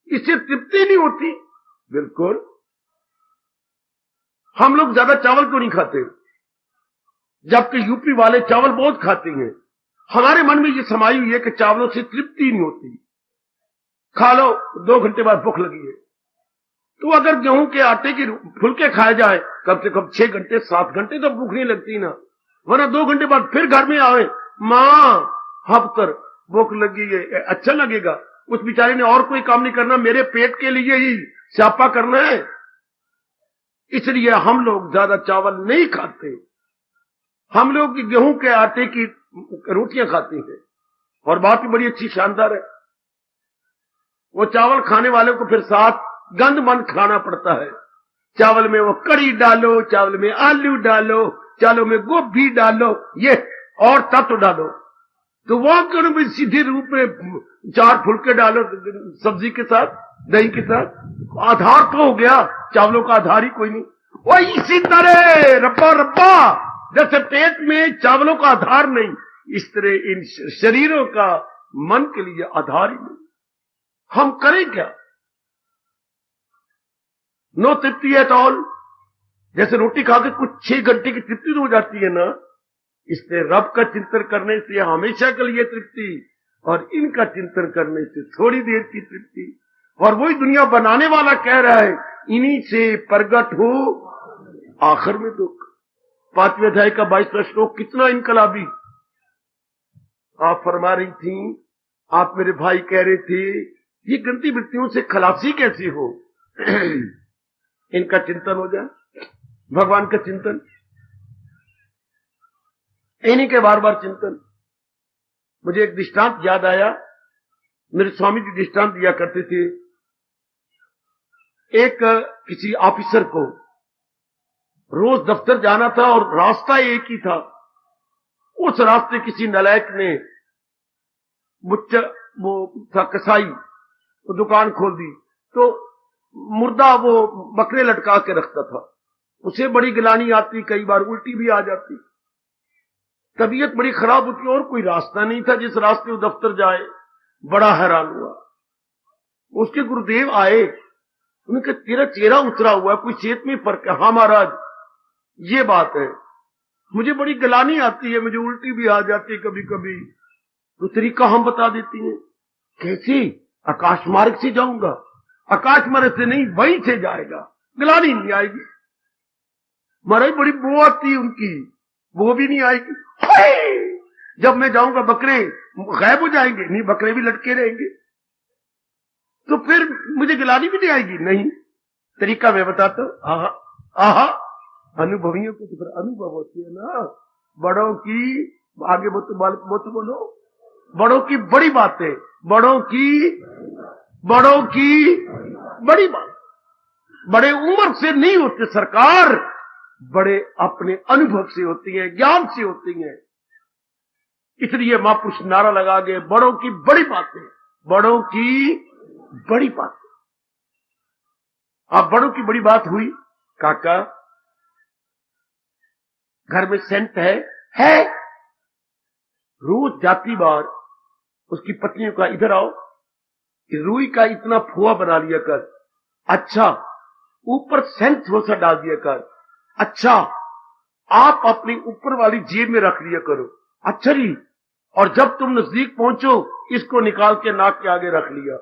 [SPEAKER 2] इससे तृप्ति नहीं होती। बिल्कुल। हम लोग ज्यादा चावल क्यों नहीं खाते, जबकि यूपी वाले चावल बहुत खाते हैं। हमारे मन में ये समाई हुई है कि चावलों से तृप्ति नहीं होती। खा लो, 2 घंटे बाद भूख लगी है। तो अगर गेहूं के आटे के फुलके खाए जाए कम से कम 6 घंटे 7 घंटे तो भूख नहीं लगती ना, वरना 2 घंटे बाद फिर घर में आए, मां हफ्तर भूख लगी है, अच्छा लगेगा। उस बेचारे ने और कोई काम नहीं करना, मेरे पेट के लिए ही स्यापा करना है। इसलिए हम लोग ज्यादा चावल नहीं खाते, हम लोग गेहूं के आटे की रोटियां खाते हैं। और बात भी बड़ी अच्छी शानदार है, वो चावल खाने वाले को फिर साथ गंदमंद खाना पड़ता है। चावल में वो कड़ी डालो, चावल में आलू डालो, चावल में गोभी डालो, ये और तत्व डालो, तो वो क्यों भी सीधे रूप में 4 फुलके डालो सब्जी के साथ, दही के साथ, आधार तो हो गया, चावलों का आधार ही कोई नहीं। वो इसी तरह रब्बा रब्बा, जैसे पेट में चावलों का आधार नहीं, इस तरह इन शरीरों का मन के लिए आधार ही नहीं। हम करें क्या? No Tripti at all. जैसे रोटी खा के कुछ 6 घंटे की तृप्ति हो जाती है ना, इसलिए रब का चिंतन करने से हमेशा के लिए तृप्ति, और इनका चिंतन करने से थोड़ी देर की तृप्ति। और वही दुनिया बनाने वाला कह रहा है, इन्हीं से प्रगट हो आखिर में दुख। 5वें अध्याय का 22वां श्लोक कितना इनकलाबी। आप फरमा रही थी, आप मेरे भाई कह रहे थे, ये गंदी वृत्तियों से खलासी कैसे हो? इनका चिंतन हो जाए, भगवान का चिंतन, इन्हीं के बार बार चिंतन। मुझे एक दृष्टांत याद आया, मेरे स्वामी जी दृष्टांत दिया करते थे। एक किसी ऑफिसर को रोज दफ्तर जाना था और रास्ता एक ही था। उस रास्ते किसी नालायक ने वो था कसाई, वो दुकान खोल दी, तो मुर्दा वो बकरे लटका के रखता था। उसे बड़ी गिलानी आती, कई बार उल्टी भी आ जाती, तबीयत बड़ी खराब होती, और कोई रास्ता नहीं था जिस रास्ते वो दफ्तर जाए। बड़ा हैरान हुआ। उसके गुरुदेव आए, उनका तेरा चेहरा उतरा हुआ है, कोई सेहत में फर्क है? हाँ महाराज, ये बात है, मुझे बड़ी गिलानी आती है, मुझे उल्टी भी आ जाती है कभी कभी। तो तरीका हम बता देती हैं। कैसे? आकाश मार्ग से जाऊंगा। आकाश मार्ग से नहीं, वहीं से जाएगा, गिलानी नहीं आएगी। महाराज बड़ी बो आती है उनकी, वो भी नहीं आएगी। जब मैं जाऊंगा बकरे गायब हो जाएंगे? नहीं, बकरे भी लटके रहेंगे। तो फिर मुझे गिलानी भी नहीं आएगी? नहीं। तरीका मैं बताता हूं। आहा आहा, अनुभवियों को तो फिर अनुभव होती है ना। बड़ों की, आगे वो तो बोलो, बड़ों की बड़ी बातें, बड़ों की बड़ी बात, बड़े उम्र से नहीं होते सरकार, बड़े अपने अनुभव से होती है, ज्ञान से होती है। इसलिए महापुरुष नारा लगा गए, बड़ों की बड़ी बातें, बड़ों की बड़ी बातें। अब बड़ों की बड़ी बात हुई, काका घर में सेंट है, रोज जाती बार उसकी पत्नियों का, इधर आओ, रुई का इतना फुआ बना लिया कर, अच्छा ऊपर सेंट थोड़ा सा डाल दिया कर, अच्छा आप अपनी ऊपर वाली जेब में रख लिया करो, अच्छा जी, और जब तुम नजदीक पहुंचो इसको निकाल के नाक के आगे रख लिया,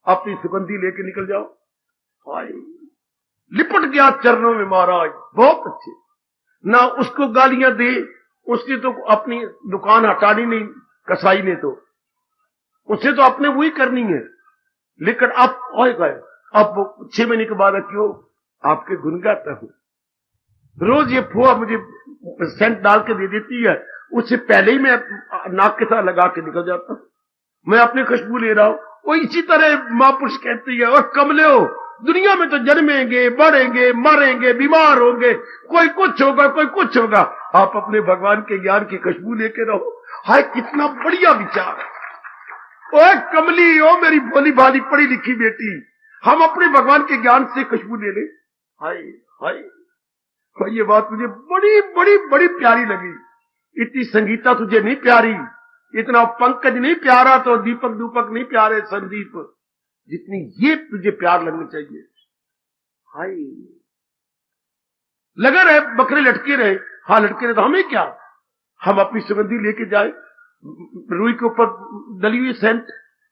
[SPEAKER 2] अपनी सुगंधी लेके निकल जाओ। हाय, लिपट गया चरणों में महाराज, बहुत अच्छे। ना उसको गालियां दे, उसकी तो अपनी दुकान हटानी नहीं कसाई ने, तो उसे तो अपने वही करनी है। लेकिन अब अब 6 महीने के बाद क्यों आपके गुण गाता हूं, रोज ये फुआ मुझे सेंट डाल के दे देती है, उससे पहले ही मैं नाक के साथ लगा के निकल जाता हूं, मैं अपनी खुशबू ले रहा हूं। वो इसी तरह महापुरुष कहती है, और कमले हो, दुनिया में तो जन्मेंगे, बढ़ेंगे, मरेंगे, बीमार होंगे, कोई कुछ होगा, कोई कुछ होगा, आप अपने भगवान के ज्ञान की खुशबू लेके रहो। हाय, कितना बढ़िया विचार है। ओए कमली, ओ मेरी भोली भाली पढ़ी लिखी बेटी, हम अपने भगवान के ज्ञान से खुशबू ले ले। हाय हाय, ये बात मुझे बड़ी बड़ी बड़ी प्यारी लगी। इतनी संगीता तुझे नहीं प्यारी, इतना पंकज नहीं प्यारा, तो दीपक दूपक नहीं प्यारे संदीप, जितनी ये तुझे प्यार लगनी चाहिए। हाय, लगा रहे बकरे लटके रहे, हाँ लटके रहे, तो हमें क्या, हम अपनी सुगंधी लेके जाए, रुई के ऊपर डली हुई सेंट,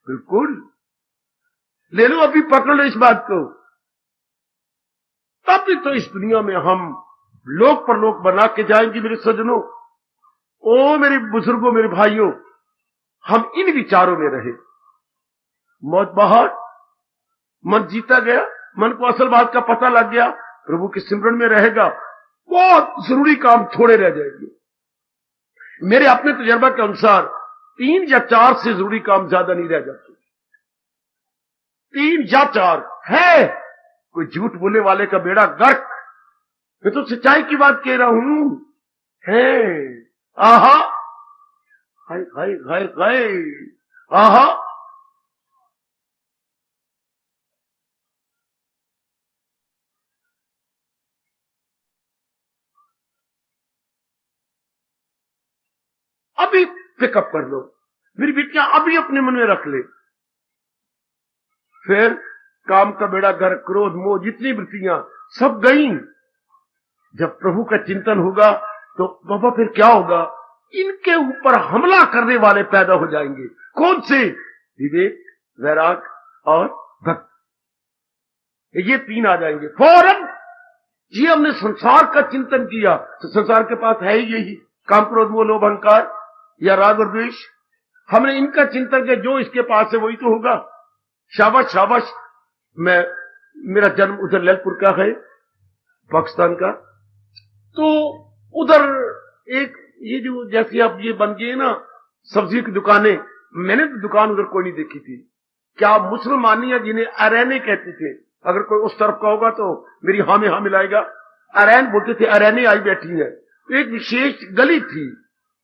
[SPEAKER 2] बिल्कुल ले लो, अभी पकड़ लो इस बात को। तब भी तो इस दुनिया में हम लोक परलोक बना के जाएंगे मेरे सज्जनों। ओ मेरे बुजुर्गों, मेरे भाइयों, हम इन विचारों में रहे। मौज बाहर, मन जीता गया, मन को असल बात का पता लग गया, प्रभु के सिमरन में रहेगा, बहुत जरूरी काम थोड़े रह जाएंगे। मेरे अपने तजर्बा के अनुसार 3 या 4 से जरूरी काम ज्यादा नहीं रह जाते। 3 या 4 है। कोई झूठ बोलने वाले का बेड़ा गर्क, मैं तो सच्चाई की बात कह रहा हूं। है आहा, हाय हाय हाय हाय, आहा। अभी पिकअप कर लो, मेरी बेटियां अभी अपने मन में रख ले। फिर काम का बेड़ा गर्क, क्रोध, मोह, जितनी वृत्तियां सब गई। जब प्रभु का चिंतन होगा तो बाबा फिर क्या होगा? इनके ऊपर हमला करने वाले पैदा हो जाएंगे। कौन से? विवेक, वैराग और भक्ति, ये 3 आ जाएंगे फौरन। जी हमने संसार का चिंतन किया तो संसार के पास है ही यही, काम, क्रोध, मोह, लोभ, अहंकार या राग और द्वेष। हमने इनका चिंतन किया, जो इसके पास है वही तो होगा। शाबाश शाबाश। मेरा जन्म उधर ललितपुर का है, पाकिस्तान का। तो उधर एक ये जो जैसे अब ये बन गए ना सब्जी की दुकानें, मैंने तो दुकान उधर कोई नहीं देखी थी। क्या मुसलमानियां जिन्हें अरैने कहते थे, अगर कोई उस तरफ का होगा तो मेरी हाँ में हाँ मिलाएगा। अरैन बोलते थे, अरैने आई बैठी है। एक विशेष गली थी,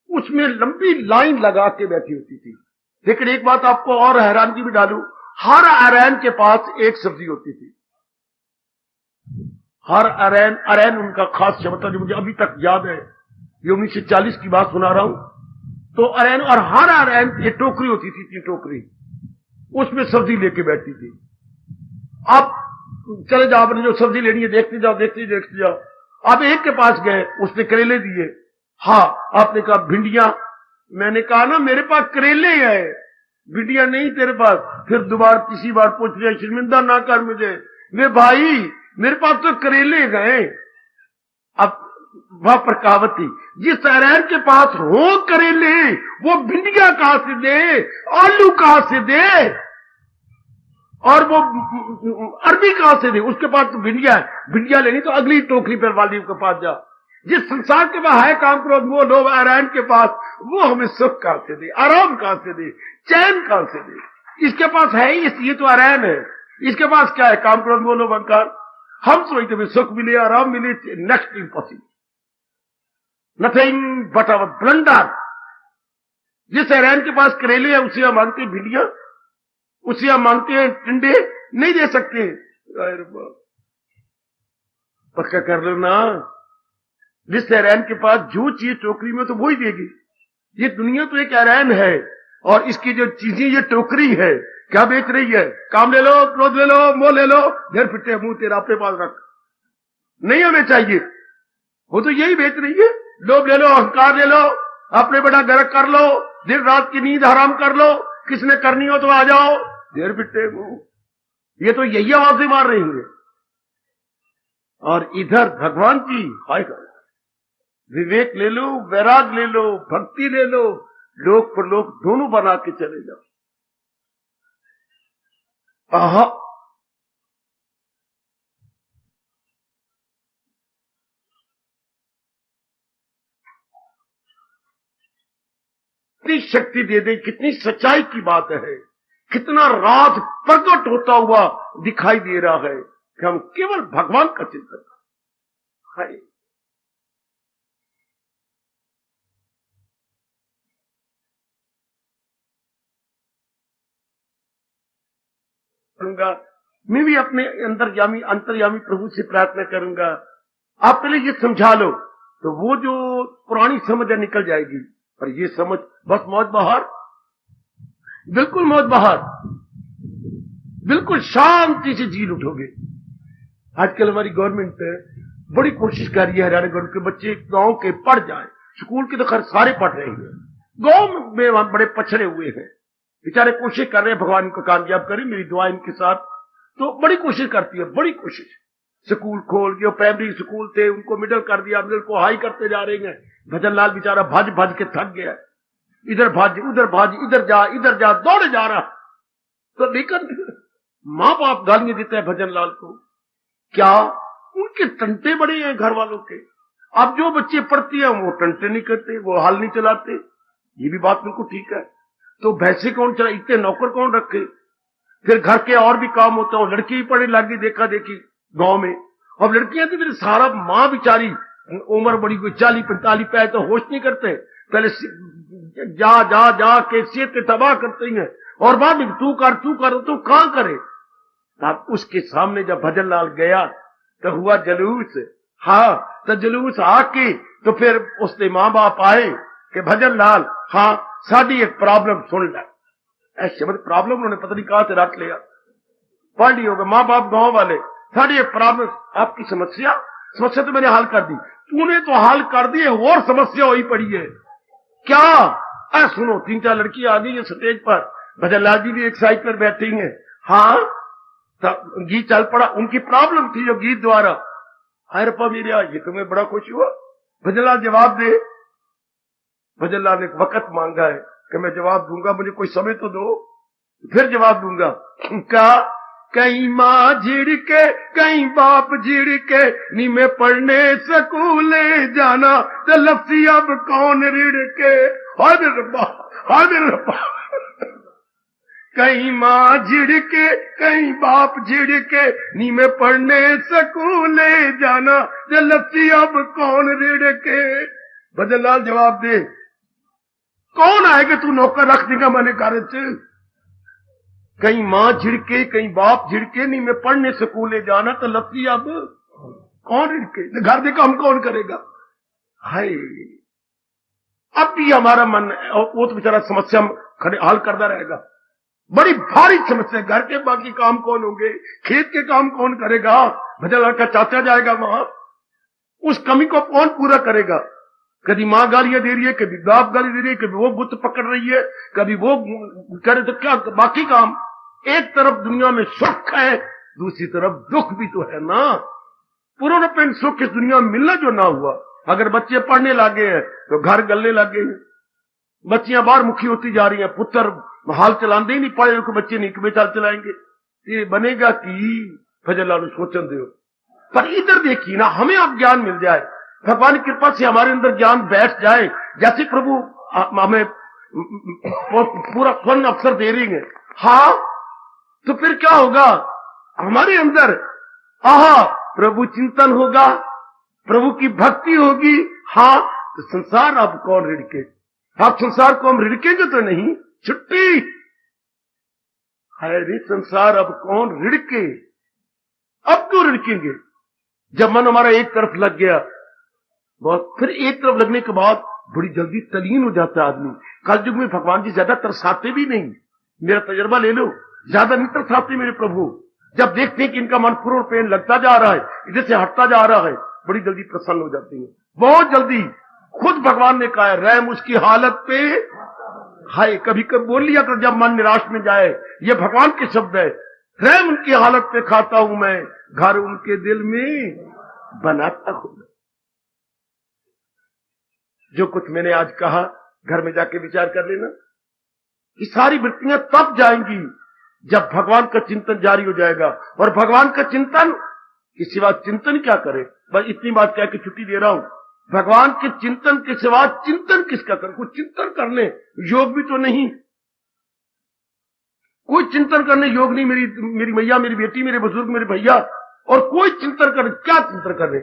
[SPEAKER 2] उसमें लंबी लाइन लगा के बैठी होती थी। लेकिन एक बात आपको और हैरानगी भी डालू, हर अरैन के पास एक सब्जी होती थी। हर अरैन उनका खास शब्द था जो मुझे अभी तक याद है, ये 1940 की बात सुना रहा हूं। तो अरैन, और हर अरैन ये टोकरी होती थी, 3 टोकरी, उसमें सब्जी लेके बैठती थी। आप चले जाओ, आपने जो सब्जी लेनी है देखते जाओ देखते जाओ। आप एक के पास गए, उसने करेले दिए। हाँ, आपने कहा भिंडियां, मैंने कहा ना मेरे पास करेले है, भिंडियां नहीं तेरे पास। फिर दोबारा तीसरी बार पूछ लिया, शर्मिंदा ना कर मुझे, वे भाई मेरे पास तो करेले गए। अब वह पर कहावत थी, जिस अरैन के पास हो करेले वो भिंडियां कहां से दे, आलू कहां से दे, और वो अरबी कहां से दे? उसके पास तो भिंडियां लेनी तो अगली टोकरी पर वाली के पास जा। जिस संसार के पास है काम, क्रोध, मोह, लोभ, अरैन के पास, वो हमें सुख कहां से दे, आराम कहां से दे, चैन कहां से दे? इसके पास है ही, ये तो अरैन है। इसके पास क्या है? काम, क्रोध, मोह, लोभ, अहंकार। हम सोचते हैं सुख मिले, आराम मिले, next impossible, nothing but our blunder. जिस अरैन के पास करेले है उसे हम मांगते हैं भिंडियां, उसे हम मांगते हैं टिंडे, नहीं दे सकते। पक्का कर लो ना, जिस अरैन के पास जो चीज टोकरी में तो वो ही देगी। ये दुनिया तो एक अरैन है, और इसकी जो चीजें ये टोकरी है, क्या बेच रही है? काम ले लो, क्रोध ले लो, मोह ले लो, घर फिटे मुंह तेरा अपने पास रख, नहीं हमें चाहिए। वो तो यही बेच रही है। लोभ ले लो, अहंकार ले लो, अपने बेटा गर्क कर लो, दिन रात की नींद हराम कर लो, किसने करनी हो तो आ जाओ, देर फिटे मुंह। ये तो यही आवाजें मार रही है। और इधर भगवान की हाय, विवेक ले लो, वैराग ले लो, भक्ति ले लो, लोक पर लोक दोनों बना के चले जाओ। आहा, कितनी शक्ति दे दे, कितनी सच्चाई की बात है, कितना राज प्रकट होता हुआ दिखाई दे रहा है कि हम केवल भगवान का चिंतन करें। मैं भी अपने अंतर्यामी प्रभु से प्रार्थना करूंगा, आप पहले ये समझा लो, तो वो जो पुरानी समझ है निकल जाएगी। और ये समझ बस मौज बहार, बिल्कुल मौज बहार, बिल्कुल शांति से जी उठोगे। आजकल हमारी गवर्नमेंट बड़ी कोशिश कर रही है, हरियाणा गवर्नमेंट के बच्चे गांव के पढ़ जाएं। स्कूल के तो खैर सारे पढ़ रहे हैं, गांव में हम बड़े पछड़े हुए हैं, बेचारे कोशिश कर रहे हैं, भगवान को कामयाब करें, मेरी दुआ इनके साथ। तो बड़ी कोशिश करती है, बड़ी कोशिश। स्कूल खोल के, प्राइमरी स्कूल थे उनको मिडिल कर दिया, मिडिल को हाई करते जा रहे हैं। भजन लाल बेचारा भज भज के थक गया, इधर भज उधर भज, इधर जा दौड़े जा रहा। तो लेकर माँ बाप गालियां देते हैं भजन लाल को, क्या उनके टंटे बड़े हैं घर वालों के। अब जो बच्चे पढ़ते हैं वो टंटे नहीं करते, वो हाल नहीं चलाते, ये भी बात बिल्कुल ठीक है। तो भैंसे कौन चला, इतने नौकर कौन रखे, फिर घर के और भी काम होते हैं। लड़की भी पढ़े लागी, देखा देखी गांव में। अब लड़कियां तो फिर सारा, माँ बेचारी उम्र बड़ी कोई 40-45 पे तो होश नहीं करते, पहले जा जा जा के सेहत के तबाह करते हैं, और बाद में तू कर तो कहां करे। अब उसके सामने जब भजन लाल गया तो हुआ जलूस। हाँ, तो जलूस आके तो फिर उसके माँ बाप आए कि भजन लाल, हाँ साड़ी एक प्रॉब्लम सुन ले। ऐसे मतलब प्रॉब्लम उन्होंने पता नहीं कहां से रट लिया, पढ़ ली होगा माँ बाप गांव वाले। साड़ी एक प्रॉब्लम, आपकी समस्या तो मैंने हल कर दी, तूने तो हल कर दी, और समस्या हुई पड़ी है क्या। सुनो, 3-4 लड़की आ गई है स्टेज पर, भजन लाल जी भी एक साइड पर बैठी हैं। हाँ, तो गीत चल पड़ा, उनकी प्रॉब्लम थी जो गीत द्वारा। हाय रप्पा मेरे, ये तुम्हें बड़ा खुश हुआ। भजन लाल जवाब दे। भजन लाल ने वक्त मांगा है कि मैं जवाब दूंगा, मुझे कोई समय तो दो, फिर जवाब दूंगा। क्या, कहीं माँ झिड़के कहीं बाप झिड़के, नी में पढ़ने स्कूले जाना, तो लफ्सी अब कौन रिड़के। हाय रब्बा, हाय रब्बा। कहीं माँ झिड़के कहीं बाप झिड़के, नी में पढ़ने स्कूले जाना, तो लफ्सी अब कौन रिड़के। भजन लाल जवाब दे, कौन आएगा तू नौकर रख देगा मैंने घर च। कहीं माँ झिड़के कहीं बाप झिड़के, नहीं मैं पढ़ने स्कूले जाना, तो लफ्जी अब कौन रिड़के, घर दे काम कौन करेगा। हाय, अब भी हमारा मन, वो तो बेचारा समस्या हल करता रहेगा, बड़ी भारी समस्या। घर के बाकी काम कौन होंगे, खेत के काम कौन करेगा। भजन लाल का चाचा जाएगा वहां, उस कमी को कौन पूरा करेगा। कभी माँ गालियां दे रही है, कभी बाप गाली दे रही है, कभी वो बुत पकड़ रही है, कभी वो करे, तो क्या बाकी काम। एक तरफ दुनिया में सुख है, दूसरी तरफ दुख भी तो है ना। पूर्णपेन सुख इस दुनिया में मिलना जो ना हुआ। अगर बच्चे पढ़ने लगे हैं तो घर गलने लगे हैं, बच्चियां बाहर मुखी होती जा रही हैं, पुत्र हाल चलाते ही नहीं, पढ़े लिखे बच्चे नहीं कि चाल चलाएंगे। ये बनेगा कि भजन लाल सोचन दो। पर इधर देखिए ना, हमें अब ज्ञान मिल जाए, भगवान की कृपा से हमारे अंदर ज्ञान बैठ जाए, जैसे प्रभु हमें पूरा फन अवसर दे रही है। हाँ, तो फिर क्या होगा हमारे अंदर, आहा प्रभु चिंतन होगा, प्रभु की भक्ति होगी। हाँ, तो संसार अब कौन रिड़के। आप संसार को हम रिड़केंगे तो नहीं, छुट्टी है रे। संसार अब कौन रिड़के, अब क्यों रिड़केंगे। जब मन हमारा एक तरफ लग गया, बहुत, फिर एक तरफ लगने के बाद बड़ी जल्दी तलीन हो जाता है आदमी। कल युग में भगवान जी ज्यादा तरसाते भी नहीं, मेरा तजर्बा ले लो, ज्यादा नहीं तरसाते मेरे प्रभु। जब देखते हैं कि इनका मन पूर्ण पेन लगता जा रहा है, इधर से हटता जा रहा है, बड़ी जल्दी प्रसन्न हो जाते हैं, बहुत जल्दी। खुद भगवान ने कहा है, रहम उसकी हालत पे हाय। कभी कभी बोल लिया कर जब मन निराश में जाए, ये भगवान के शब्द है, रहम उनकी हालत पे खाता हूं मैं, घर उनके दिल में बनाता हूं। जो कुछ मैंने आज कहा घर में जाके विचार कर लेना। ये सारी वृत्तियां तब जाएंगी जब भगवान का चिंतन जारी हो जाएगा। और भगवान का चिंतन के सिवा चिंतन क्या करे। बस इतनी बात कह के छुट्टी दे रहा हूं। भगवान के चिंतन के सिवा चिंतन किसका कर, कोई चिंतन करने योग भी तो नहीं, कोई चिंतन करने योग नहीं। मेरी मैया, मेरी बेटी, मेरे बुजुर्ग, मेरे भैया, और कोई चिंतन कर, क्या चिंतन कर रहे।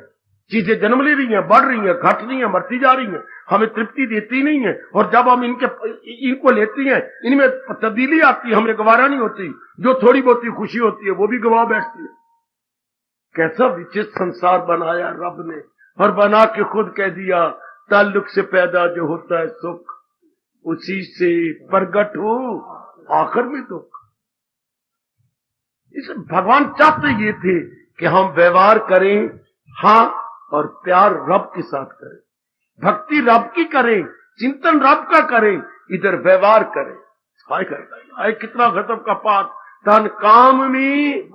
[SPEAKER 2] चीजें जन्म ले रही हैं, बढ़ रही हैं, घट रही हैं, मरती जा रही हैं, हमें तृप्ति देती नहीं है। और जब हम इनको लेती हैं, इनमें तब्दीली आती है, हमें गवारा नहीं होती। जो थोड़ी बहुत खुशी होती है वो भी गवा बैठती है। कैसा विचित्र संसार बनाया रब ने, और बना के खुद कह दिया, ताल्लुक से पैदा जो होता है सुख, उसी से प्रगट हो आखिर में दुख। इस भगवान चाहते ये थे कि हम व्यवहार करें, हाँ, और प्यार रब के साथ करें, भक्ति रब की करें, चिंतन रब का करें, इधर व्यवहार करें। हाय करता है कितना गजब का पाठ। तन काम में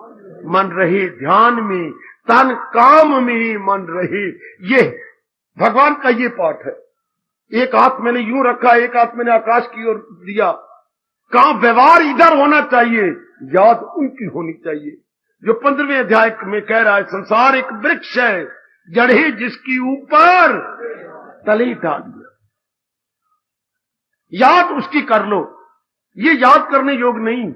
[SPEAKER 2] मन रहे ध्यान में, तन काम में मन रहे, ये भगवान का ये पाठ है। एक हाथ मैंने यूं रखा, एक हाथ मैंने आकाश की ओर दिया, कहां व्यवहार इधर होना चाहिए, याद उनकी होनी चाहिए। जो 15वें अध्याय में कह रहा है, संसार एक वृक्ष है, जड़े जिसकी ऊपर तले डाल दिया, याद उसकी कर लो। ये याद करने योग नहीं,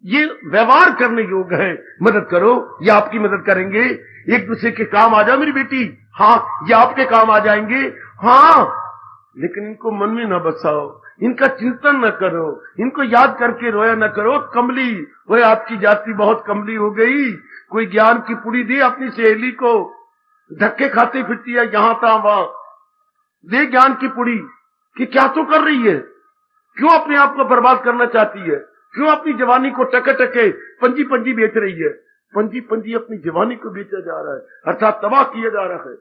[SPEAKER 2] ये व्यवहार करने योग है। मदद करो, ये आपकी मदद करेंगे। एक दूसरे के काम आ जाओ मेरी बेटी, हाँ ये आपके काम आ जाएंगे, हाँ, लेकिन इनको मन में न बसाओ, इनका चिंतन न करो, इनको याद करके रोया न करो। कमली, वह आपकी जाति बहुत कमली हो गई, कोई ज्ञान की पुड़ी दी अपनी सहेली को, धक्के खाते फिरती है यहां था वहां, दे ज्ञान की पुड़ी कि क्या तो कर रही है, क्यों अपने आप को बर्बाद करना चाहती है, क्यों अपनी जवानी को टके टके पंजी पंजी बेच रही है। पंजी पंजी अपनी जवानी को बेचा जा रहा है, अर्थात तबाह किया जा रहा है।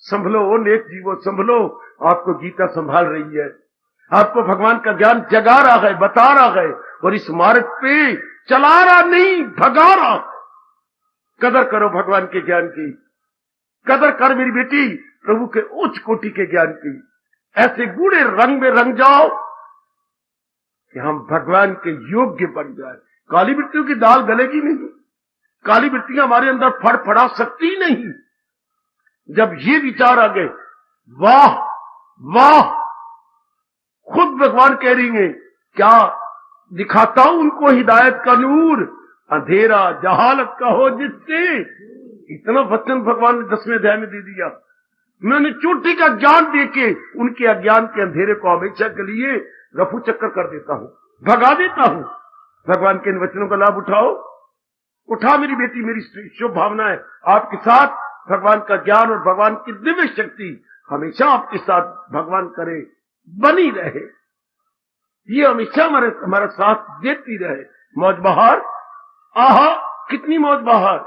[SPEAKER 2] संभलो ओ नेक जीवो, संभलो, आपको गीता संभाल रही है, आपको भगवान का ज्ञान जगा रहा है, बता रहा है, और इस मार्ग पे चला रहा नहीं, भगा रहा। कदर करो भगवान के ज्ञान की, कदर कर मेरी बेटी प्रभु के उच्च कोटि के ज्ञान की। ऐसे गूढ़े रंग में रंग जाओ कि हम भगवान के योग्य बन जाए। काली मिट्टियों की दाल गलेगी नहीं, काली मिट्टियां हमारे अंदर फड़फड़ा सकती नहीं। जब ये विचार आ गए, वाह वाह, खुद भगवान कह रही हैं, क्या दिखाता हूं उनको हिदायत का नूर, अंधेरा जहालत का हो जिससे। इतना वचन भगवान ने 10वें अध्याय में दे दिया। मैं उन्हें चोटी का ज्ञान देके उनके अज्ञान के अंधेरे को हमेशा के लिए रफू चक्कर कर देता हूं, भगा देता हूं। भगवान के इन वचनों का लाभ उठाओ, उठा मेरी बेटी, मेरी शुभ भावना है आपके साथ। भगवान का ज्ञान और भगवान की दिव्य शक्ति हमेशा आपके साथ भगवान करे बनी रहे, ये हमेशा हमारा साथ देती रहे। मौज बहार, आहा कितनी मौज बहार,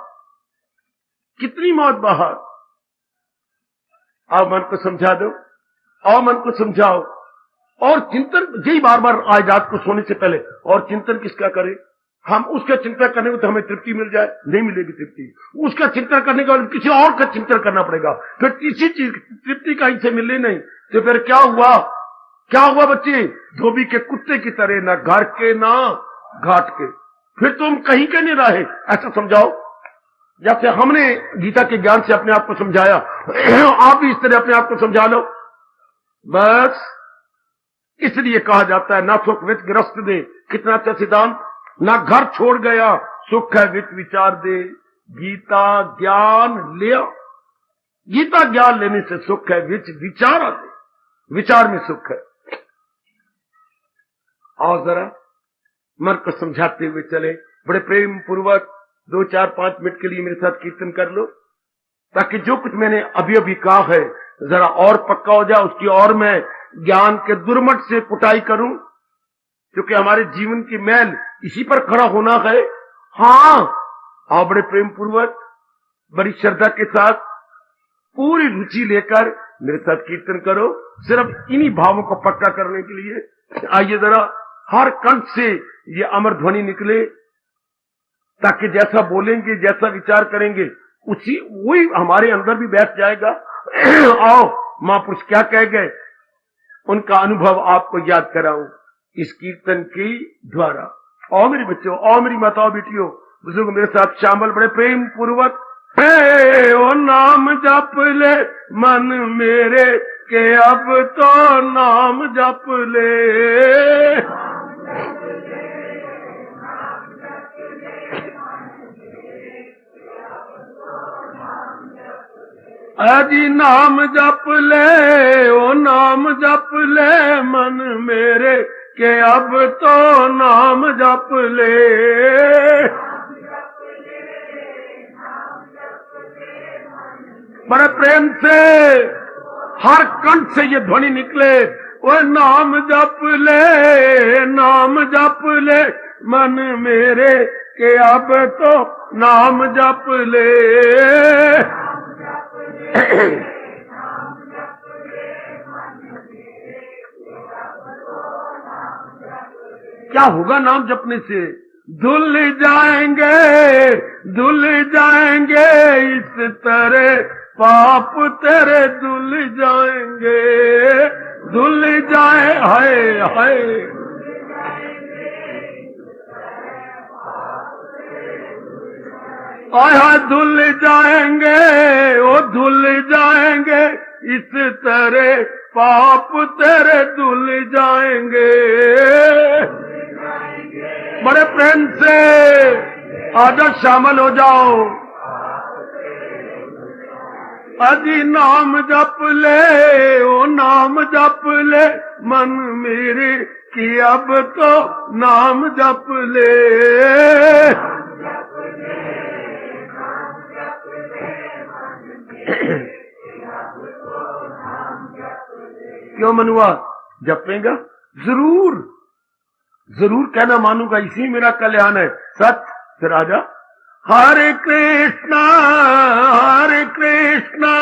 [SPEAKER 2] कितनी मौज बहार। आओ मन को समझा दो, आओ मन को समझाओ। और चिंतन यही बार बार आज रात को सोने से पहले, और चिंतन किसका करें, हम उसका चिंतन करने में तो हमें तृप्ति मिल जाए, नहीं मिलेगी तृप्ति। उसका चिंतन करने के बाद किसी और का चिंतन करना पड़ेगा, फिर किसी चीज तृप्ति कहीं से मिले नहीं, तो फिर क्या हुआ, क्या हुआ बच्चे, धोबी के कुत्ते की तरह, ना घर के ना घाट के, फिर तुम कहीं के नहीं रहे। ऐसा समझाओ, जैसे हमने गीता के ज्ञान से अपने आप को समझाया, आप भी इस तरह अपने आप को समझा लो। बस इसलिए कहा जाता है, ना सुख विच ग्रस्त दे, कितना अच्छा सिद्धांत, ना घर छोड़ गया, सुख है विच विचार दे। गीता ज्ञान लिया, गीता ज्ञान लेने से सुख है, विच विचार दे, विचार में सुख है। आओ जरा मन को समझाते हुए चले, बड़े प्रेम पूर्वक 2, 4, 5 मिनट के लिए मेरे साथ कीर्तन कर लो, ताकि जो कुछ मैंने अभी अभी कहा है जरा और पक्का हो जाए, उसकी और मैं ज्ञान के दुर्मट से पुटाई करूं, क्योंकि हमारे जीवन की मैल इसी पर खड़ा होना है। हाँ, आओ बड़े प्रेम पूर्वक, बड़ी श्रद्धा के साथ, पूरी रुचि लेकर मेरे साथ कीर्तन करो, सिर्फ इन्हीं भावों को पक्का करने के लिए। आइए जरा हर कंठ से ये अमर ध्वनि निकले, ताकि जैसा बोलेंगे, जैसा विचार करेंगे, उसी वही हमारे अंदर भी बैठ जाएगा। आओ महापुरुष क्या कह गए, उनका अनुभव आपको याद कराऊं इस कीर्तन के द्वारा। आओ मेरे बच्चों, आओ मेरी माताओं बेटियों, बुजुर्ग मेरे साथ शामिल, बड़े प्रेम पूर्वक। हे ओ नाम जप ले मन मेरे, के अब तो नाम जप ले। अजी नाम जप ले, ओ नाम जप ले मन मेरे, के अब तो नाम जप ले। बड़े प्रेम से हर कंठ से ये ध्वनि निकले, वो नाम जप ले, नाम जप ले मन मेरे, के अब तो नाम जप ले। क्या होगा नाम जपने से, धुल जाएंगे, धुल जाएंगे इस तरह पाप तेरे, धुल जाएंगे, धुल जाए, हाय हाय
[SPEAKER 1] आया धुल जाएंगे, ओ धुल जाएंगे, इस तरह पाप तेरे धुल जाएंगे। बड़े प्रेम से आजा शामिल हो जाओ। अजी नाम जप ले, ओ नाम जप ले, मन मेरे की अब तो नाम जप ले। क्यों मनुआ, जपेगा? जरूर जरूर कहना मानूंगा, इसी मेरा कल्याण है। सच फिर आजा। हरे कृष्णा कृष्णा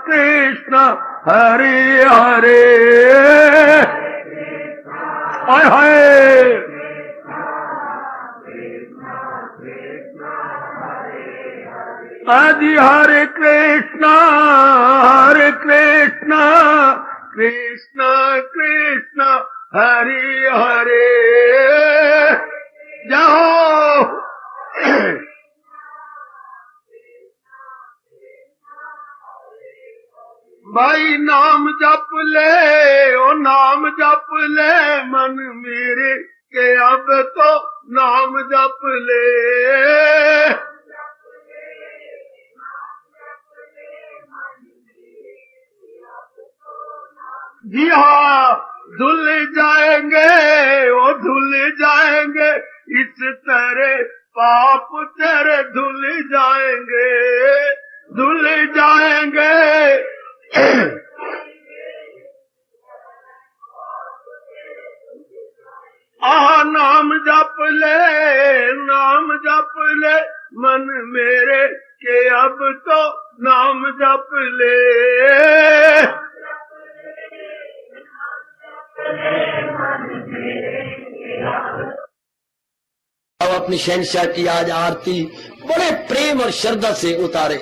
[SPEAKER 1] कृष्णा हरे हरे। हाय हाय आदि हरे कृष्णा कृष्णा कृष्णा हरे हरे। जाओ भाई नाम जप ले, ओ नाम जप ले, मन मेरे के अब तो नाम जप ले। जी हाँ, धुल जाएंगे, ओ धुल जाएंगे, इस तरह पाप तेरे धुल जाएंगे, धुल जाएंगे। आह नाम जप ले, मन मेरे के अब तो नाम जप ले।
[SPEAKER 3] अब अपनी शहंशाह की आज आरती बड़े प्रेम और श्रद्धा से उतारे।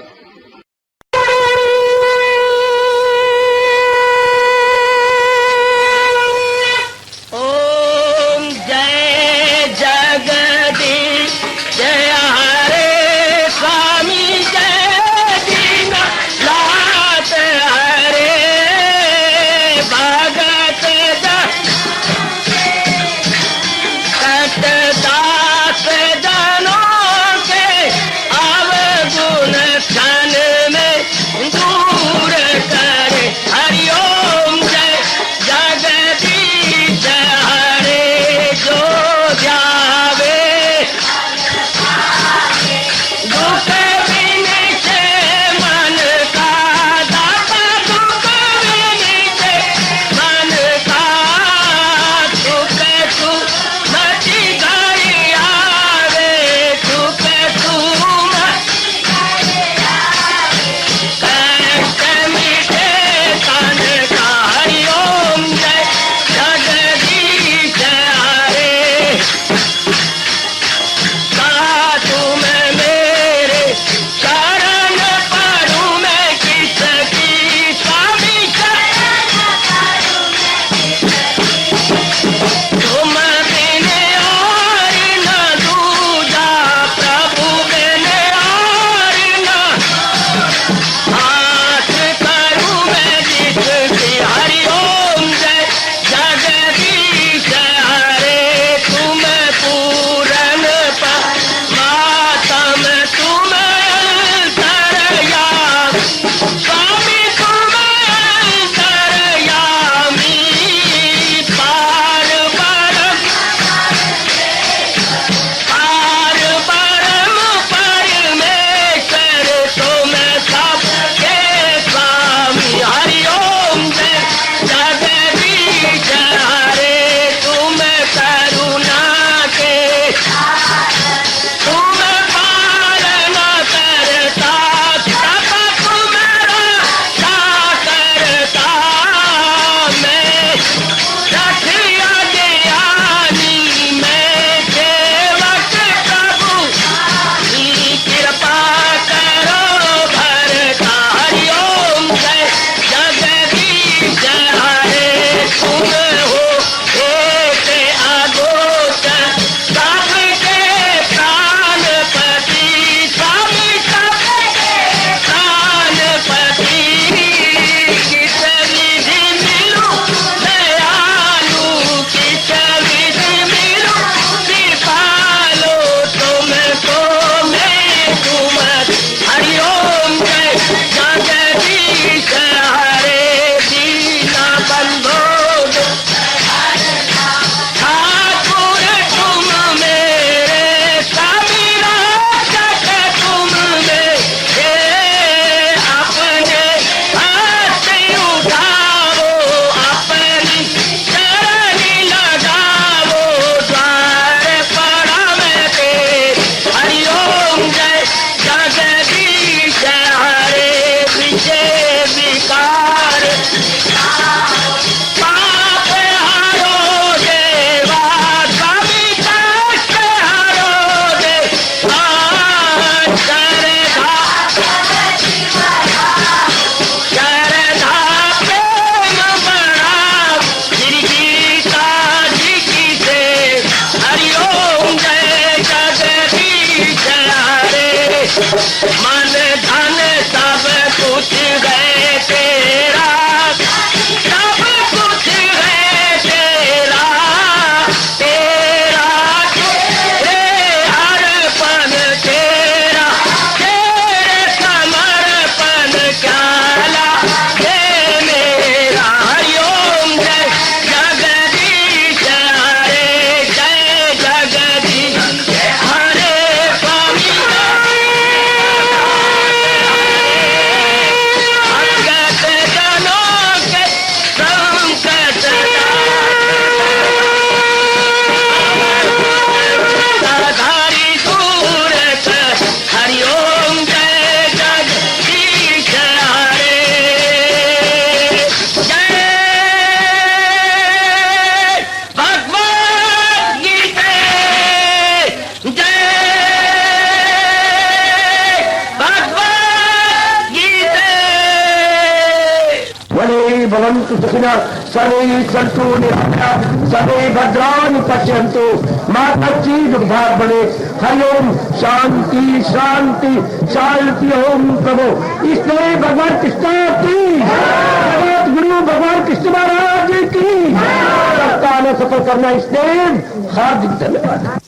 [SPEAKER 3] ओम जय जगदीश जय हरे स्वामी जय दीना लात हरे भगत दास जनों के अवगुण भवन्तु सुखिनः सर्वे सन्तु निरामयाः सर्वे भद्राणि पश्यन्तु मा कश्चित् दुःखभाग् भवेत्। हरि ओम शांति शांति शांति। ओम प्रभु इसलिए भगवान कृष्ण की जगत गुरु भगवान कृष्ण महाराज की सप्ताह सफल करना इसलिए हार्दिक धन्यवाद।